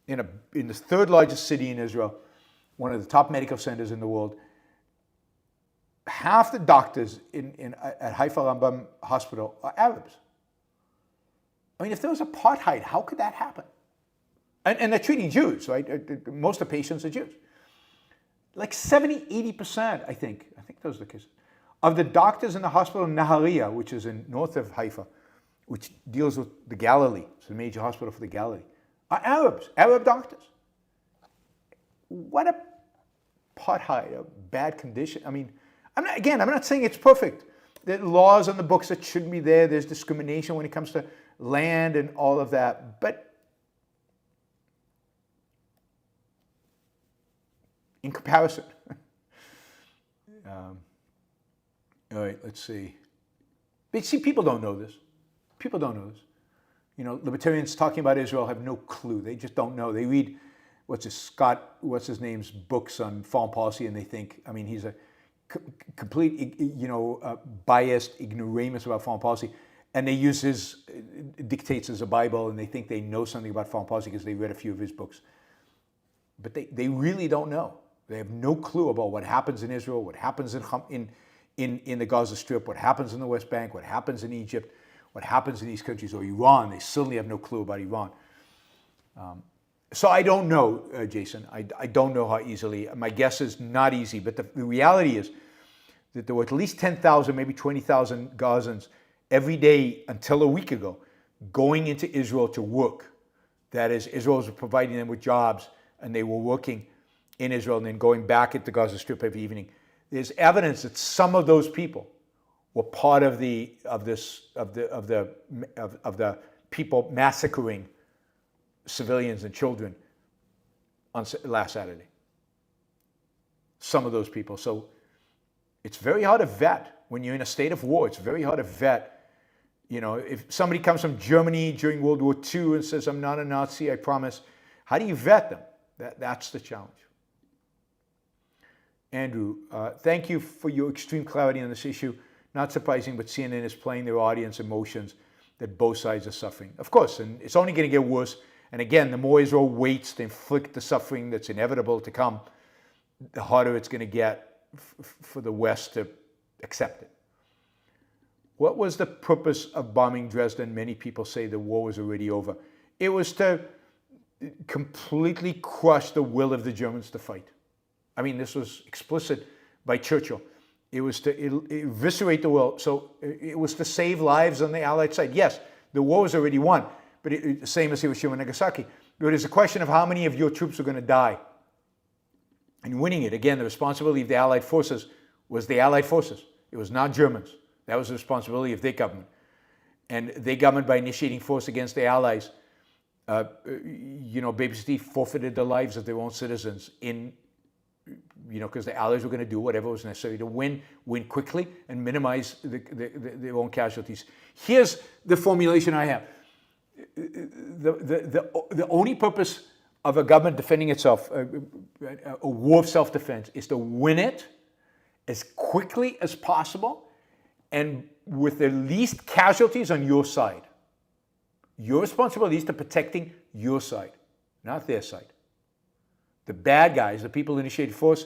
in the third largest city in Israel, one of the top medical centers in the world. Half the doctors at Haifa Rambam Hospital are Arabs. I mean, if there was apartheid, how could that happen? And they're treating Jews, right? Most of the patients are Jews. Like 70, 80%, I think those are the cases, of the doctors in the hospital in Nahariya, which is in north of Haifa, which deals with the Galilee, it's a major hospital for the Galilee, are Arabs, Arab doctors. What a apartheid, a bad condition. I mean, I'm not saying it's perfect. There are laws on the books that shouldn't be there. There's discrimination when it comes to land and all of that. But in comparison, all right, let's see. But see, people don't know this. People don't know this. You know, libertarians talking about Israel have no clue. They just don't know. They read what's his name's books on foreign policy, and they think, I mean, he's a complete, biased ignoramus about foreign policy, and they use his dictates as a Bible, and they think they know something about foreign policy because they read a few of his books. But they really don't know. They have no clue about what happens in Israel, what happens in the Gaza Strip, what happens in the West Bank, what happens in Egypt, what happens in these countries, or Iran. They certainly have no clue about Iran. So I don't know, Jason. I don't know how easily. My guess is not easy, but the reality is that there were at least 10,000, maybe 20,000 Gazans every day until a week ago going into Israel to work. That is, Israel was providing them with jobs, and they were working in Israel and then going back at the Gaza Strip every evening. There's evidence that some of those people were part of the people massacring civilians and children on last Saturday. Some of those people. So it's very hard to vet when you're in a state of war. It's very hard to vet. You know, if somebody comes from Germany during World War II and says, I'm not a Nazi, I promise, how do you vet them? That's the challenge. Andrew, thank you for your extreme clarity on this issue. Not surprising, but CNN is playing their audience emotions that both sides are suffering. Of course, and it's only going to get worse. And again, the more Israel waits to inflict the suffering that's inevitable to come, the harder it's going to get for the West to accept it. What was the purpose of bombing Dresden? Many people say the war was already over. It was to completely crush the will of the Germans to fight. I mean, this was explicit by Churchill. It was to eviscerate the will. So it was to save lives on the Allied side. Yes, the war was already won, but same as Hiroshima and Nagasaki. But it's a question of how many of your troops are going to die. And winning it, again, the responsibility of the Allied forces was the Allied forces. It was not Germans. That was the responsibility of their government. And their government, by initiating force against the Allies, basically forfeited the lives of their own citizens because the Allies were going to do whatever was necessary to win quickly and minimize their own casualties. Here's the formulation I have. The only purpose of a government defending itself, a war of self-defense, is to win it as quickly as possible and with the least casualties on your side. Your responsibility is to protecting your side, not their side. The bad guys, the people who initiated force,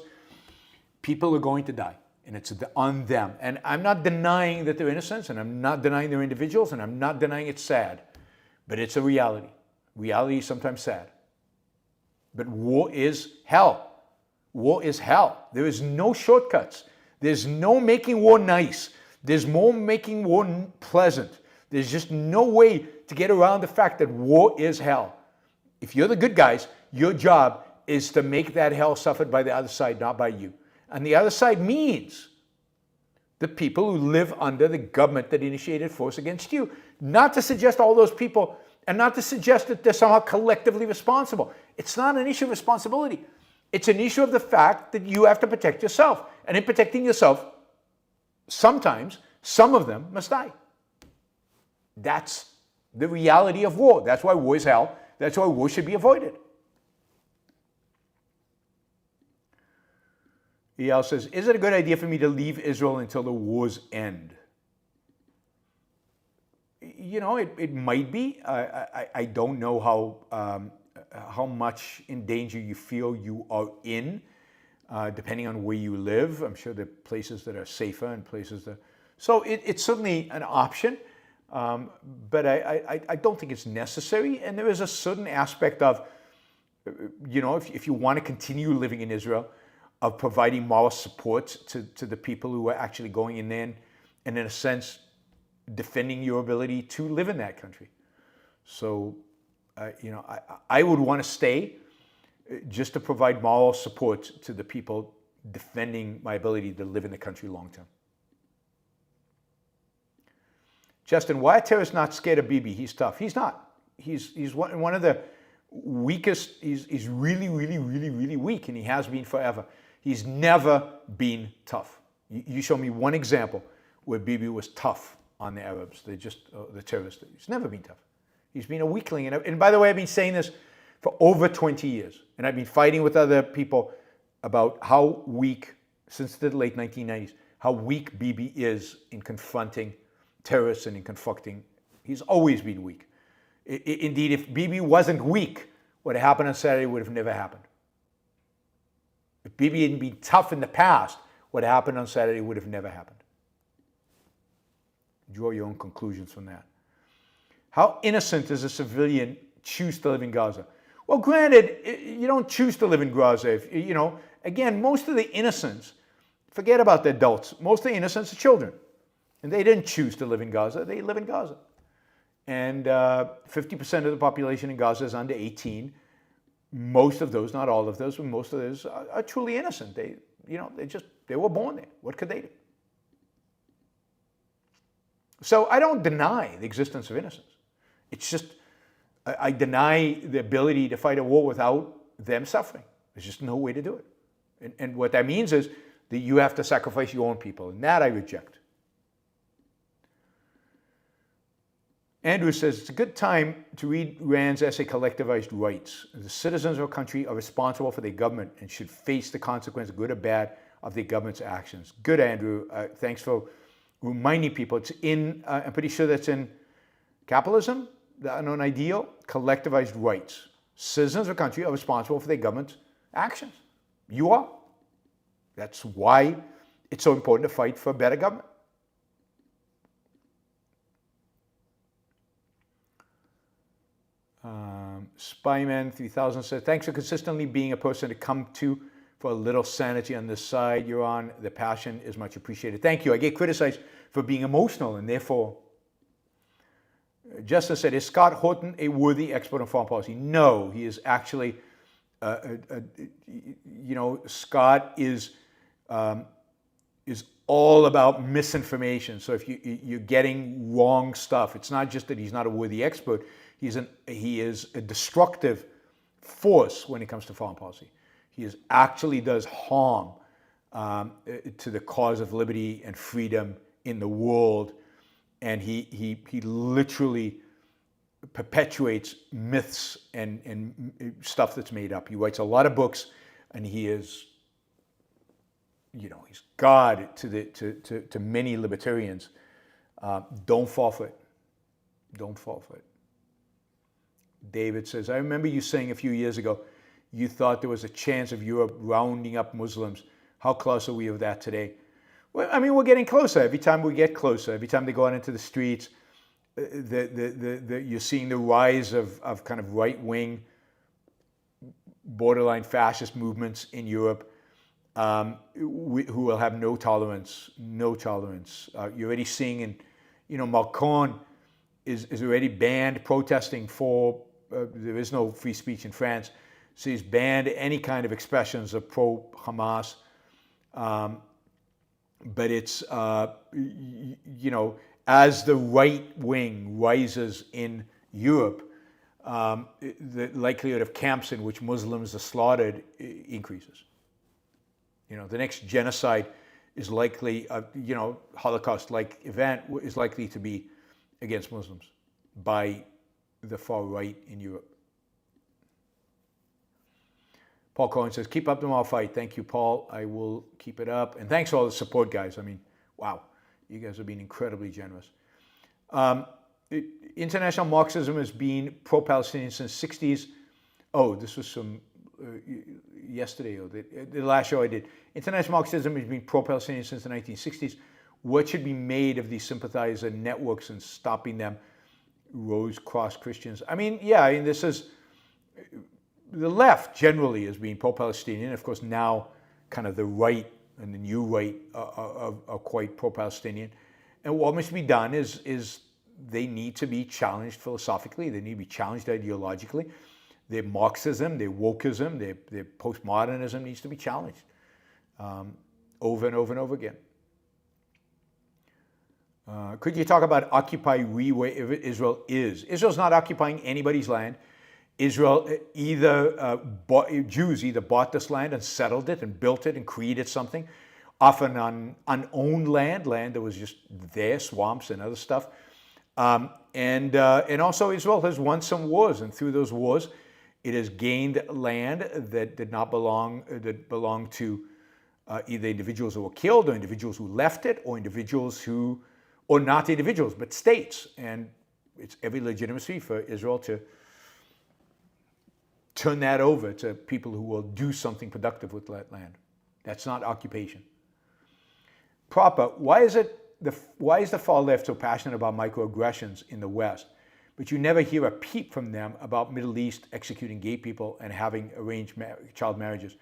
people are going to die, and it's on them. And I'm not denying that they're innocent, and I'm not denying they're individuals, and I'm not denying it's sad, but it's a reality. Reality is sometimes sad. But war is hell. War is hell. There is no shortcuts. There's no making war nice. There's no making war pleasant. There's just no way to get around the fact that war is hell. If you're the good guys, your job is to make that hell suffered by the other side, not by you. And the other side means the people who live under the government that initiated force against you. Not to suggest all those people, and not to suggest that they're somehow collectively responsible. It's not an issue of responsibility. It's an issue of the fact that you have to protect yourself. And in protecting yourself, sometimes some of them must die. That's the reality of war. That's why war is hell. That's why war should be avoided. EL says, is it a good idea for me to leave Israel until the wars end? You know, it might be. I don't know how much in danger you feel you are in, depending on where you live. I'm sure there are places that are safer and places that... So it's certainly an option, but I don't think it's necessary. And there is a certain aspect of, if you want to continue living in Israel, of providing moral support to the people who are actually going in there and in a sense, defending your ability to live in that country. So, I would want to stay just to provide moral support to the people defending my ability to live in the country long term. Justin, why are terrorists not scared of Bibi? He's tough. He's not. He's one of the weakest. He's really, really, really, really weak, and he has been forever. He's never been tough. You show me one example where Bibi was tough on the Arabs, the terrorists. He's never been tough. He's been a weakling. And by the way, I've been saying this for over 20 years. And I've been fighting with other people about how weak, since the late 1990s, how weak Bibi is in confronting terrorists and in confronting. He's always been weak. Indeed, if Bibi wasn't weak, what happened on Saturday would have never happened. If Bibi hadn't been tough in the past, what happened on Saturday would have never happened. Draw your own conclusions from that. How innocent does a civilian choose to live in Gaza? Well, granted, you don't choose to live in Gaza. Again, most of the innocents, forget about the adults, most of the innocents are children. And they didn't choose to live in Gaza, they live in Gaza. And 50% of the population in Gaza is under 18. Most of those, not all of those, but most of those are truly innocent. They were born there. What could they do? So I don't deny the existence of innocence. It's just I deny the ability to fight a war without them suffering. There's just no way to do it. And what that means is that you have to sacrifice your own people, and that I reject. Andrew says, it's a good time to read Rand's essay, Collectivized Rights. The citizens of a country are responsible for their government and should face the consequences, good or bad, of their government's actions. Good, Andrew. Thanks for reminding people. It's in, I'm pretty sure that's in Capitalism, the Unknown Ideal, Collectivized Rights. Citizens of a country are responsible for their government's actions. You are. That's why it's so important to fight for a better government. Spyman 3000 says, thanks for consistently being a person to come to for a little sanity on this side. You're on. The passion is much appreciated. Thank you. I get criticized for being emotional, and therefore, Justin said, is Scott Horton a worthy expert on foreign policy? No, he is actually, Scott is all about misinformation. So if you're getting wrong stuff, it's not just that he's not a worthy expert. He is a destructive force when it comes to foreign policy. He actually does harm to the cause of liberty and freedom in the world, and he literally perpetuates myths and stuff that's made up. He writes a lot of books, and he is, he's God to many libertarians. Don't fall for it. Don't fall for it. David says, I remember you saying a few years ago you thought there was a chance of Europe rounding up Muslims. How close are we of that today? Well, I mean, we're getting closer. Every time we get closer, every time they go out into the streets, you're seeing the rise of kind of right-wing, borderline fascist movements in Europe who will have no tolerance, no tolerance. You're already seeing, Macron is already banned protesting for, there is no free speech in France, so he's banned any kind of expressions of pro-Hamas. But it's, as the right wing rises in Europe, the likelihood of camps in which Muslims are slaughtered increases. The next genocide is likely, Holocaust-like event is likely to be against Muslims by the far right in Europe. Paul Cohen says, keep up the moral fight. Thank you, Paul. I will keep it up. And thanks for all the support, guys. I mean, wow. You guys have been incredibly generous. International Marxism has been pro-Palestinian since the 60s. Oh, this was from yesterday, or the last show I did. International Marxism has been pro-Palestinian since the 1960s. What should be made of these sympathizer networks and stopping them? Rose-cross Christians. This is, the left generally is being pro-Palestinian. Of course, now kind of the right and the new right are quite pro-Palestinian. And what must be done is they need to be challenged philosophically. They need to be challenged ideologically. Their Marxism, their wokeism, their postmodernism needs to be challenged over and over and over again. Could you talk about Occupy Re-where Israel is? Israel's not occupying anybody's land. Israel Jews either bought this land and settled it and built it and created something, often on unowned land that was just there, swamps and other stuff. And also Israel has won some wars, and through those wars, it has gained land that did not belong, that belonged to either individuals who were killed or individuals who left it, or individuals who, or not individuals, but states. And it's every legitimacy for Israel to turn that over to people who will do something productive with that land. That's not occupation. Proper, why is the far left so passionate about microaggressions in the West, but you never hear a peep from them about Middle East executing gay people and having arranged child marriages?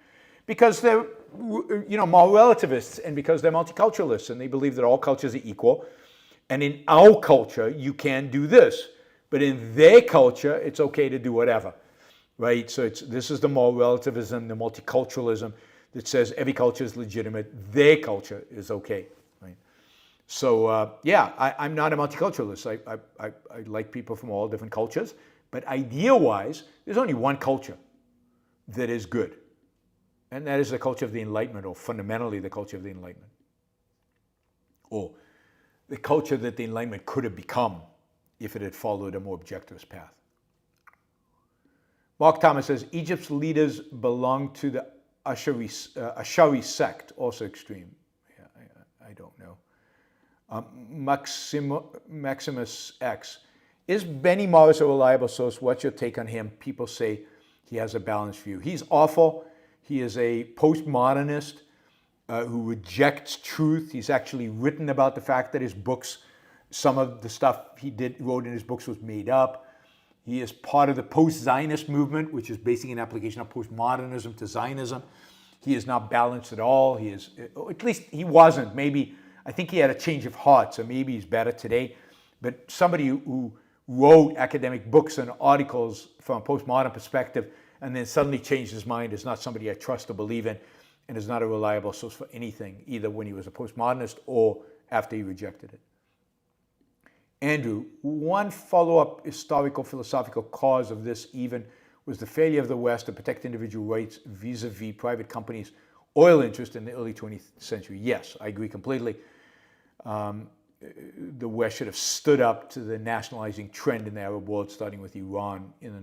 Because they're, moral relativists, and because they're multiculturalists, and they believe that all cultures are equal. And in our culture, you can do this, but in their culture, it's okay to do whatever, right? So this is the moral relativism, the multiculturalism that says every culture is legitimate, their culture is okay, right? So yeah, I'm not a multiculturalist. I like people from all different cultures, but idea-wise, there's only one culture that is good, and that is the culture of the Enlightenment, or fundamentally the culture of the Enlightenment, or the culture that the Enlightenment could have become if it had followed a more objectivist path. Mark Thomas says, Egypt's leaders belong to the Ash'ari sect, also extreme. Yeah, I don't know. Maximus X. Is Benny Morris a reliable source? What's your take on him? People say he has a balanced view. He's awful. He is a postmodernist who rejects truth. He's actually written about the fact that his books, some of the stuff he wrote in his books was made up. He is part of the post-Zionist movement, which is basically an application of postmodernism to Zionism. He is not balanced at all. He is, at least he wasn't. Maybe, I think he had a change of heart, so maybe he's better today. But somebody who wrote academic books and articles from a postmodern perspective and then suddenly changed his mind is not somebody I trust or believe in, and is not a reliable source for anything, either when he was a postmodernist or after he rejected it. Andrew, one follow-up historical philosophical cause of this even was the failure of the West to protect individual rights vis-a-vis private companies' oil interest in the early 20th century. Yes, I agree completely. The West should have stood up to the nationalizing trend in the Arab world, starting with Iran in the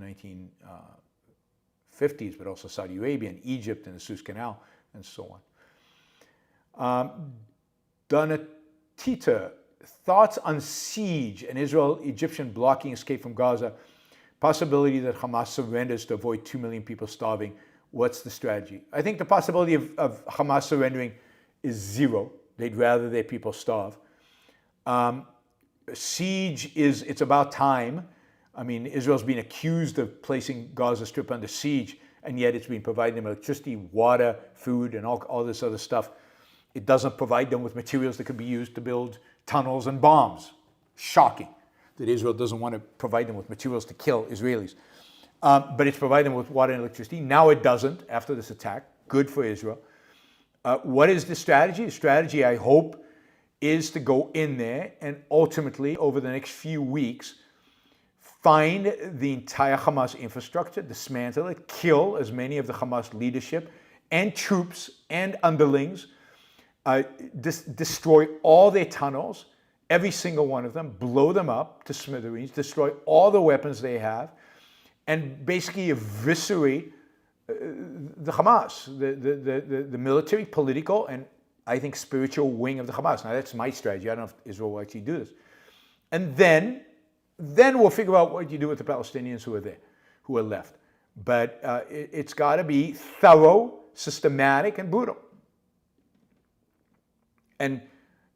1950s, but also Saudi Arabia and Egypt and the Suez Canal and so on. Donatita, thoughts on siege and Israel-Egyptian blocking escape from Gaza, possibility that Hamas surrenders to avoid 2 million people starving. What's the strategy? I think the possibility of Hamas surrendering is zero. They'd rather their people starve. Siege it's about time. I mean, Israel's been accused of placing Gaza Strip under siege, and yet it's been providing them electricity, water, food, and all this other stuff. It doesn't provide them with materials that could be used to build tunnels and bombs. Shocking that Israel doesn't want to provide them with materials to kill Israelis. But it's providing them with water and electricity. Now it doesn't after this attack. Good for Israel. What is the strategy? The strategy, I hope, is to go in there and ultimately, over the next few weeks, find the entire Hamas infrastructure, dismantle it, kill as many of the Hamas leadership and troops and underlings, destroy all their tunnels, every single one of them, blow them up to smithereens, destroy all the weapons they have, and basically eviscerate the Hamas, the military, political, and I think spiritual wing of the Hamas. Now that's my strategy. I don't know if Israel will actually do this. And then we'll figure out what you do with the Palestinians who are there, who are left. But it's got to be thorough, systematic, and brutal. And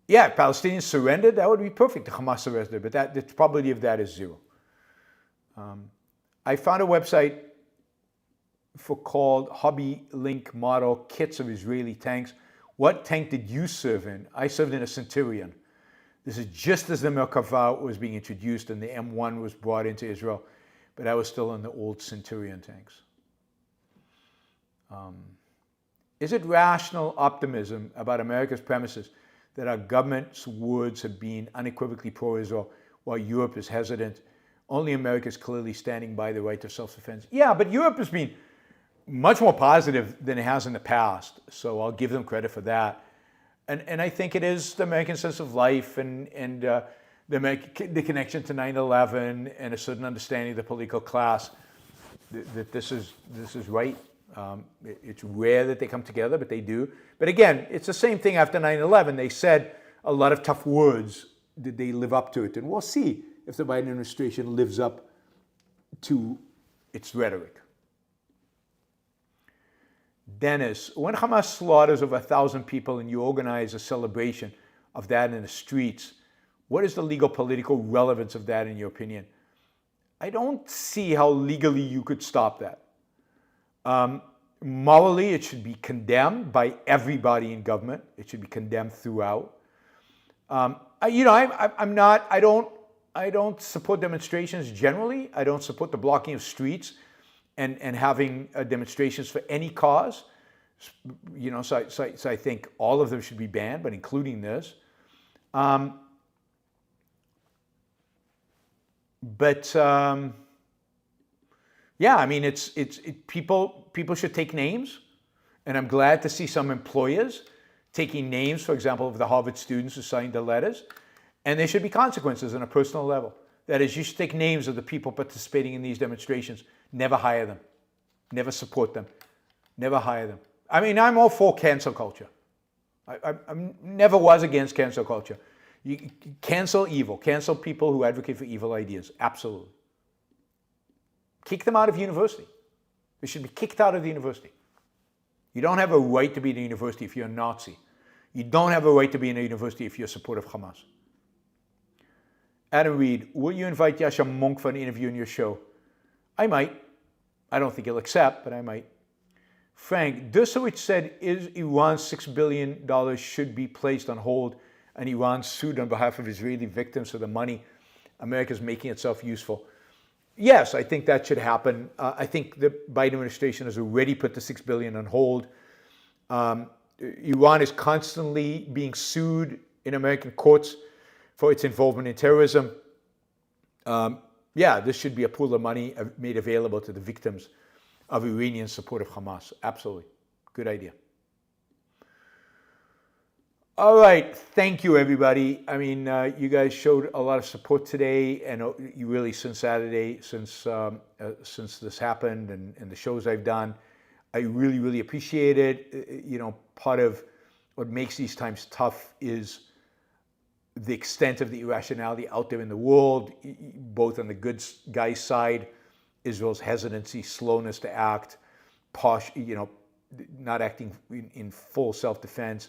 yeah, if Palestinians surrendered, that would be perfect. The Hamas surrendered, but the probability of that is zero. I found a website called Hobby Link Model Kits of Israeli Tanks. What tank did you serve in? I served in a Centurion. This is just as the Merkava was being introduced and the M1 was brought into Israel, but I was still in the old Centurion tanks. Is it rational optimism about America's premises that our government's words have been unequivocally pro-Israel while Europe is hesitant? Only America is clearly standing by the right to self-defense. Yeah, but Europe has been much more positive than it has in the past, so I'll give them credit for that. And I think it is the American sense of life and the connection to 9/11 and a certain understanding of the political class that this is right. It's rare that they come together, but they do. But again, it's the same thing after 9/11. They said a lot of tough words. Did they live up to it? And we'll see if the Biden administration lives up to its rhetoric. Dennis, when Hamas slaughters over 1,000 people and you organize a celebration of that in the streets, what is the legal political relevance of that in your opinion? I don't see how legally you could stop that. Morally, it should be condemned by everybody in government. It should be condemned throughout. I don't support demonstrations generally. I don't support the blocking of streets and having demonstrations for any cause. So I think all of them should be banned, but including this. Yeah, I mean, people should take names, and I'm glad to see some employers taking names, for example, of the Harvard students who signed the letters, and there should be consequences on a personal level. That is, you should take names of the people participating in these demonstrations, never hire them, never support them, never hire them. I mean, I'm all for cancel culture. I never was against cancel culture. You cancel evil, cancel people who advocate for evil ideas, absolutely. Kick them out of university. They should be kicked out of the university. You don't have a right to be in a university if you're a Nazi. You don't have a right to be in a university if you're a supporter of Hamas. Adam Reed, will you invite Yasha Monk for an interview in your show? I might. I don't think he'll accept, but I might. Frank, Dershowitz said Iran's $6 billion should be placed on hold, and Iran sued on behalf of Israeli victims for the money America's making itself useful. Yes, I think that should happen. I think the Biden administration has already put the $6 billion on hold. Iran is constantly being sued in American courts for its involvement in terrorism. Yeah, this should be a pool of money made available to the victims of Iranian support of Hamas. Absolutely. Good idea. All right. Thank you, everybody. I mean, you guys showed a lot of support today, and you really since Saturday, since this happened, and the shows I've done. I really, really appreciate it. You know, part of what makes these times tough is the extent of the irrationality out there in the world, both on the good guys' side, Israel's hesitancy, slowness to act, not acting in full self-defense,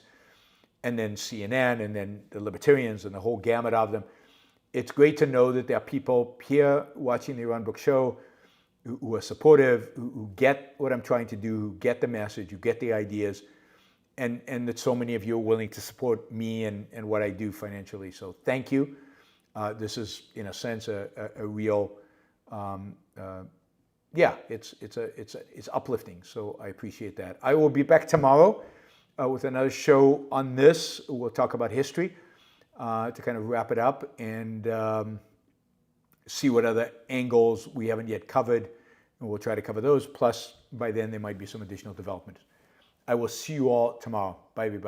and then CNN, and then the Libertarians, and the whole gamut of them. It's great to know that there are people here watching the Yaron Brook show who are supportive, who get what I'm trying to do, who get the message, who get the ideas, and that so many of you are willing to support me and what I do financially. So thank you. This is, in a sense, a real, it's uplifting. So I appreciate that. I will be back tomorrow with another show on this. We'll talk about history to kind of wrap it up and see what other angles we haven't yet covered, and we'll try to cover those. Plus, by then, there might be some additional development. I will see you all tomorrow. Bye, everybody.